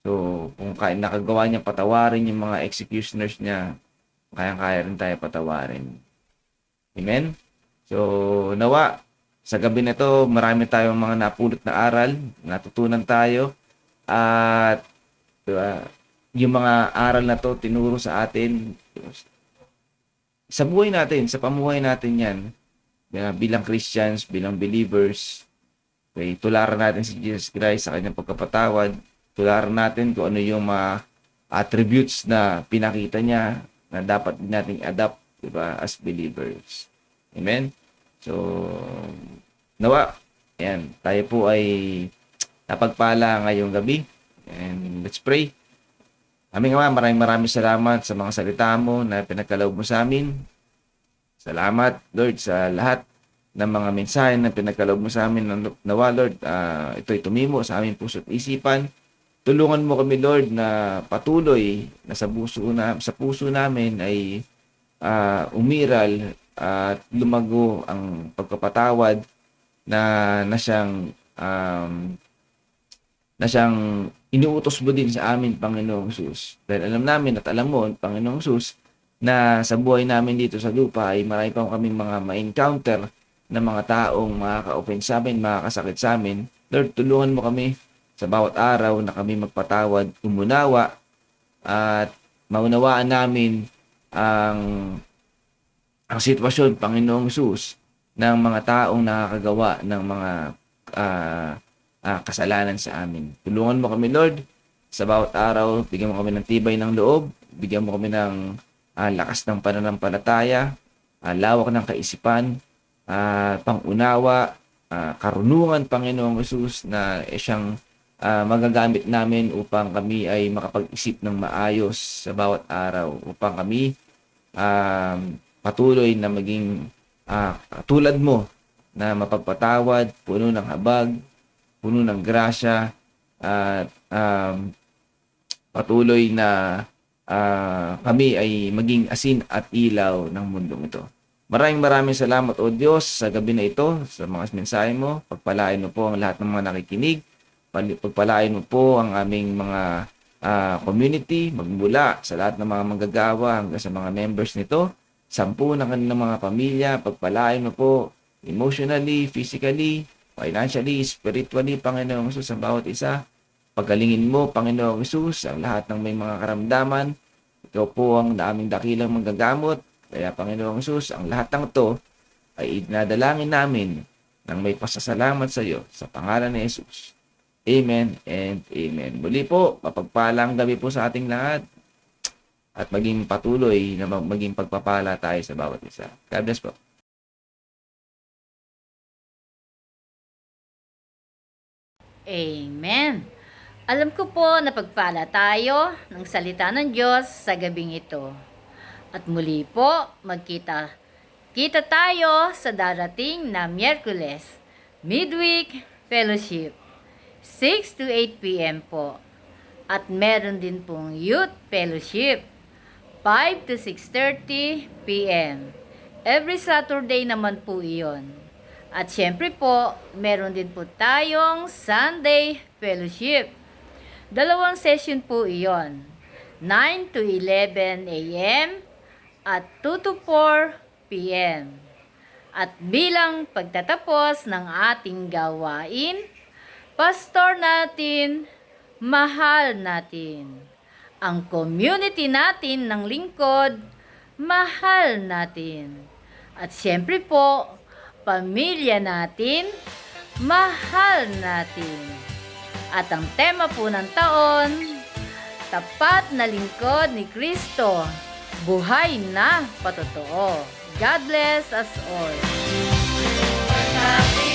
So, kung nakagawa niya patawarin yung mga executioners niya, kayang-kaya rin tayo patawarin. Amen? So, nawa, sa gabi na to, marami tayong mga napulot na aral, natutunan tayo, at diba, yung mga aral na to, tinuro sa atin, sa buhay natin, sa pamuhay natin yan, bilang Christians, bilang believers, okay, tularan natin si Jesus Christ sa kanyang pagkapatawad, tularan natin kung ano yung mga attributes na pinakita niya na dapat nating adapt, diba, as believers. Amen? So, nawa, ayan, tayo po ay napagpala ngayong gabi. And let's pray. Aming Ama, maraming salamat sa mga salita mo na pinagkaloob mo sa amin. Salamat, Lord, sa lahat ng mga mensahe na pinagkaloob mo sa amin. Nawa, Lord, ito'y tumimo sa aming puso't isipan. Tulungan mo kami, Lord, na patuloy na sa puso namin ay umiral at lumago ang pagkapatawad na siyang inuutos mo din sa amin, Panginoong Hesus. Dahil alam namin at alam mo, Panginoong Hesus, na sa buhay namin dito sa lupa ay marami pa kaming mga ma-encounter na mga taong makaka-offend sa amin, makakasakit sa amin. Lord, tulungan mo kami sa bawat araw na kami magpatawad, umunawa, at maunawaan namin ang sitwasyon, Panginoong Hesus, ng mga taong nakakagawa ng mga kasalanan sa amin. Tulungan mo kami, Lord, sa bawat araw, bigyan mo kami ng tibay ng loob, bigyan mo kami ng lakas ng pananampalataya, lawak ng kaisipan, pangunawa, karunungan, Panginoong Hesus, na siyang magagamit namin upang kami ay makapag-isip ng maayos sa bawat araw, upang kami patuloy na maging tulad mo na mapagpatawad, puno ng habag, puno ng grasya, at patuloy na kami ay maging asin at ilaw ng mundong ito. Maraming salamat, O Diyos, sa gabi na ito, sa mga mensahe mo. Pagpalain mo po ang lahat ng mga nakikinig. Pagpalain mo po ang aming mga community, magmula sa lahat ng mga manggagawa hanggang sa mga members nito, 10 ng kanilang mga pamilya. Pagpalain mo po emotionally, physically, financially, spiritually, Panginoong Hesus, ang bawat isa. Pagalingin mo, Panginoong Hesus, ang lahat ng may mga karamdaman. Ikaw po ang aming dakilang manggagamot. Kaya, Panginoong Hesus, ang lahat ng ito ay idinadalangin namin ng may pasasalamat sa iyo sa pangalan ni Jesus. Amen and amen. Muli po, mapagpalang gabi po sa ating lahat at maging patuloy na maging pagpapala tayo sa bawat isa. God bless po. Amen. Alam ko po na pagpala tayo ng salita ng Diyos sa gabing ito. At muli po, kita tayo sa darating na Miyerkules, Midweek Fellowship, 6 to 8 p.m. po. At meron din pong Youth Fellowship 5 to 6:30 p.m. Every Saturday naman po iyon. At syempre po, meron din po tayong Sunday Fellowship. 2 session po iyon. 9 to 11 a.m. at 2 to 4 p.m. At bilang pagtatapos ng ating gawain, pastor natin, mahal natin. Ang community natin ng lingkod, mahal natin. At syempre po, pamilya natin, mahal natin. At ang tema po ng taon, tapat na lingkod ni Kristo, buhay na patotoo. God bless us all. Happy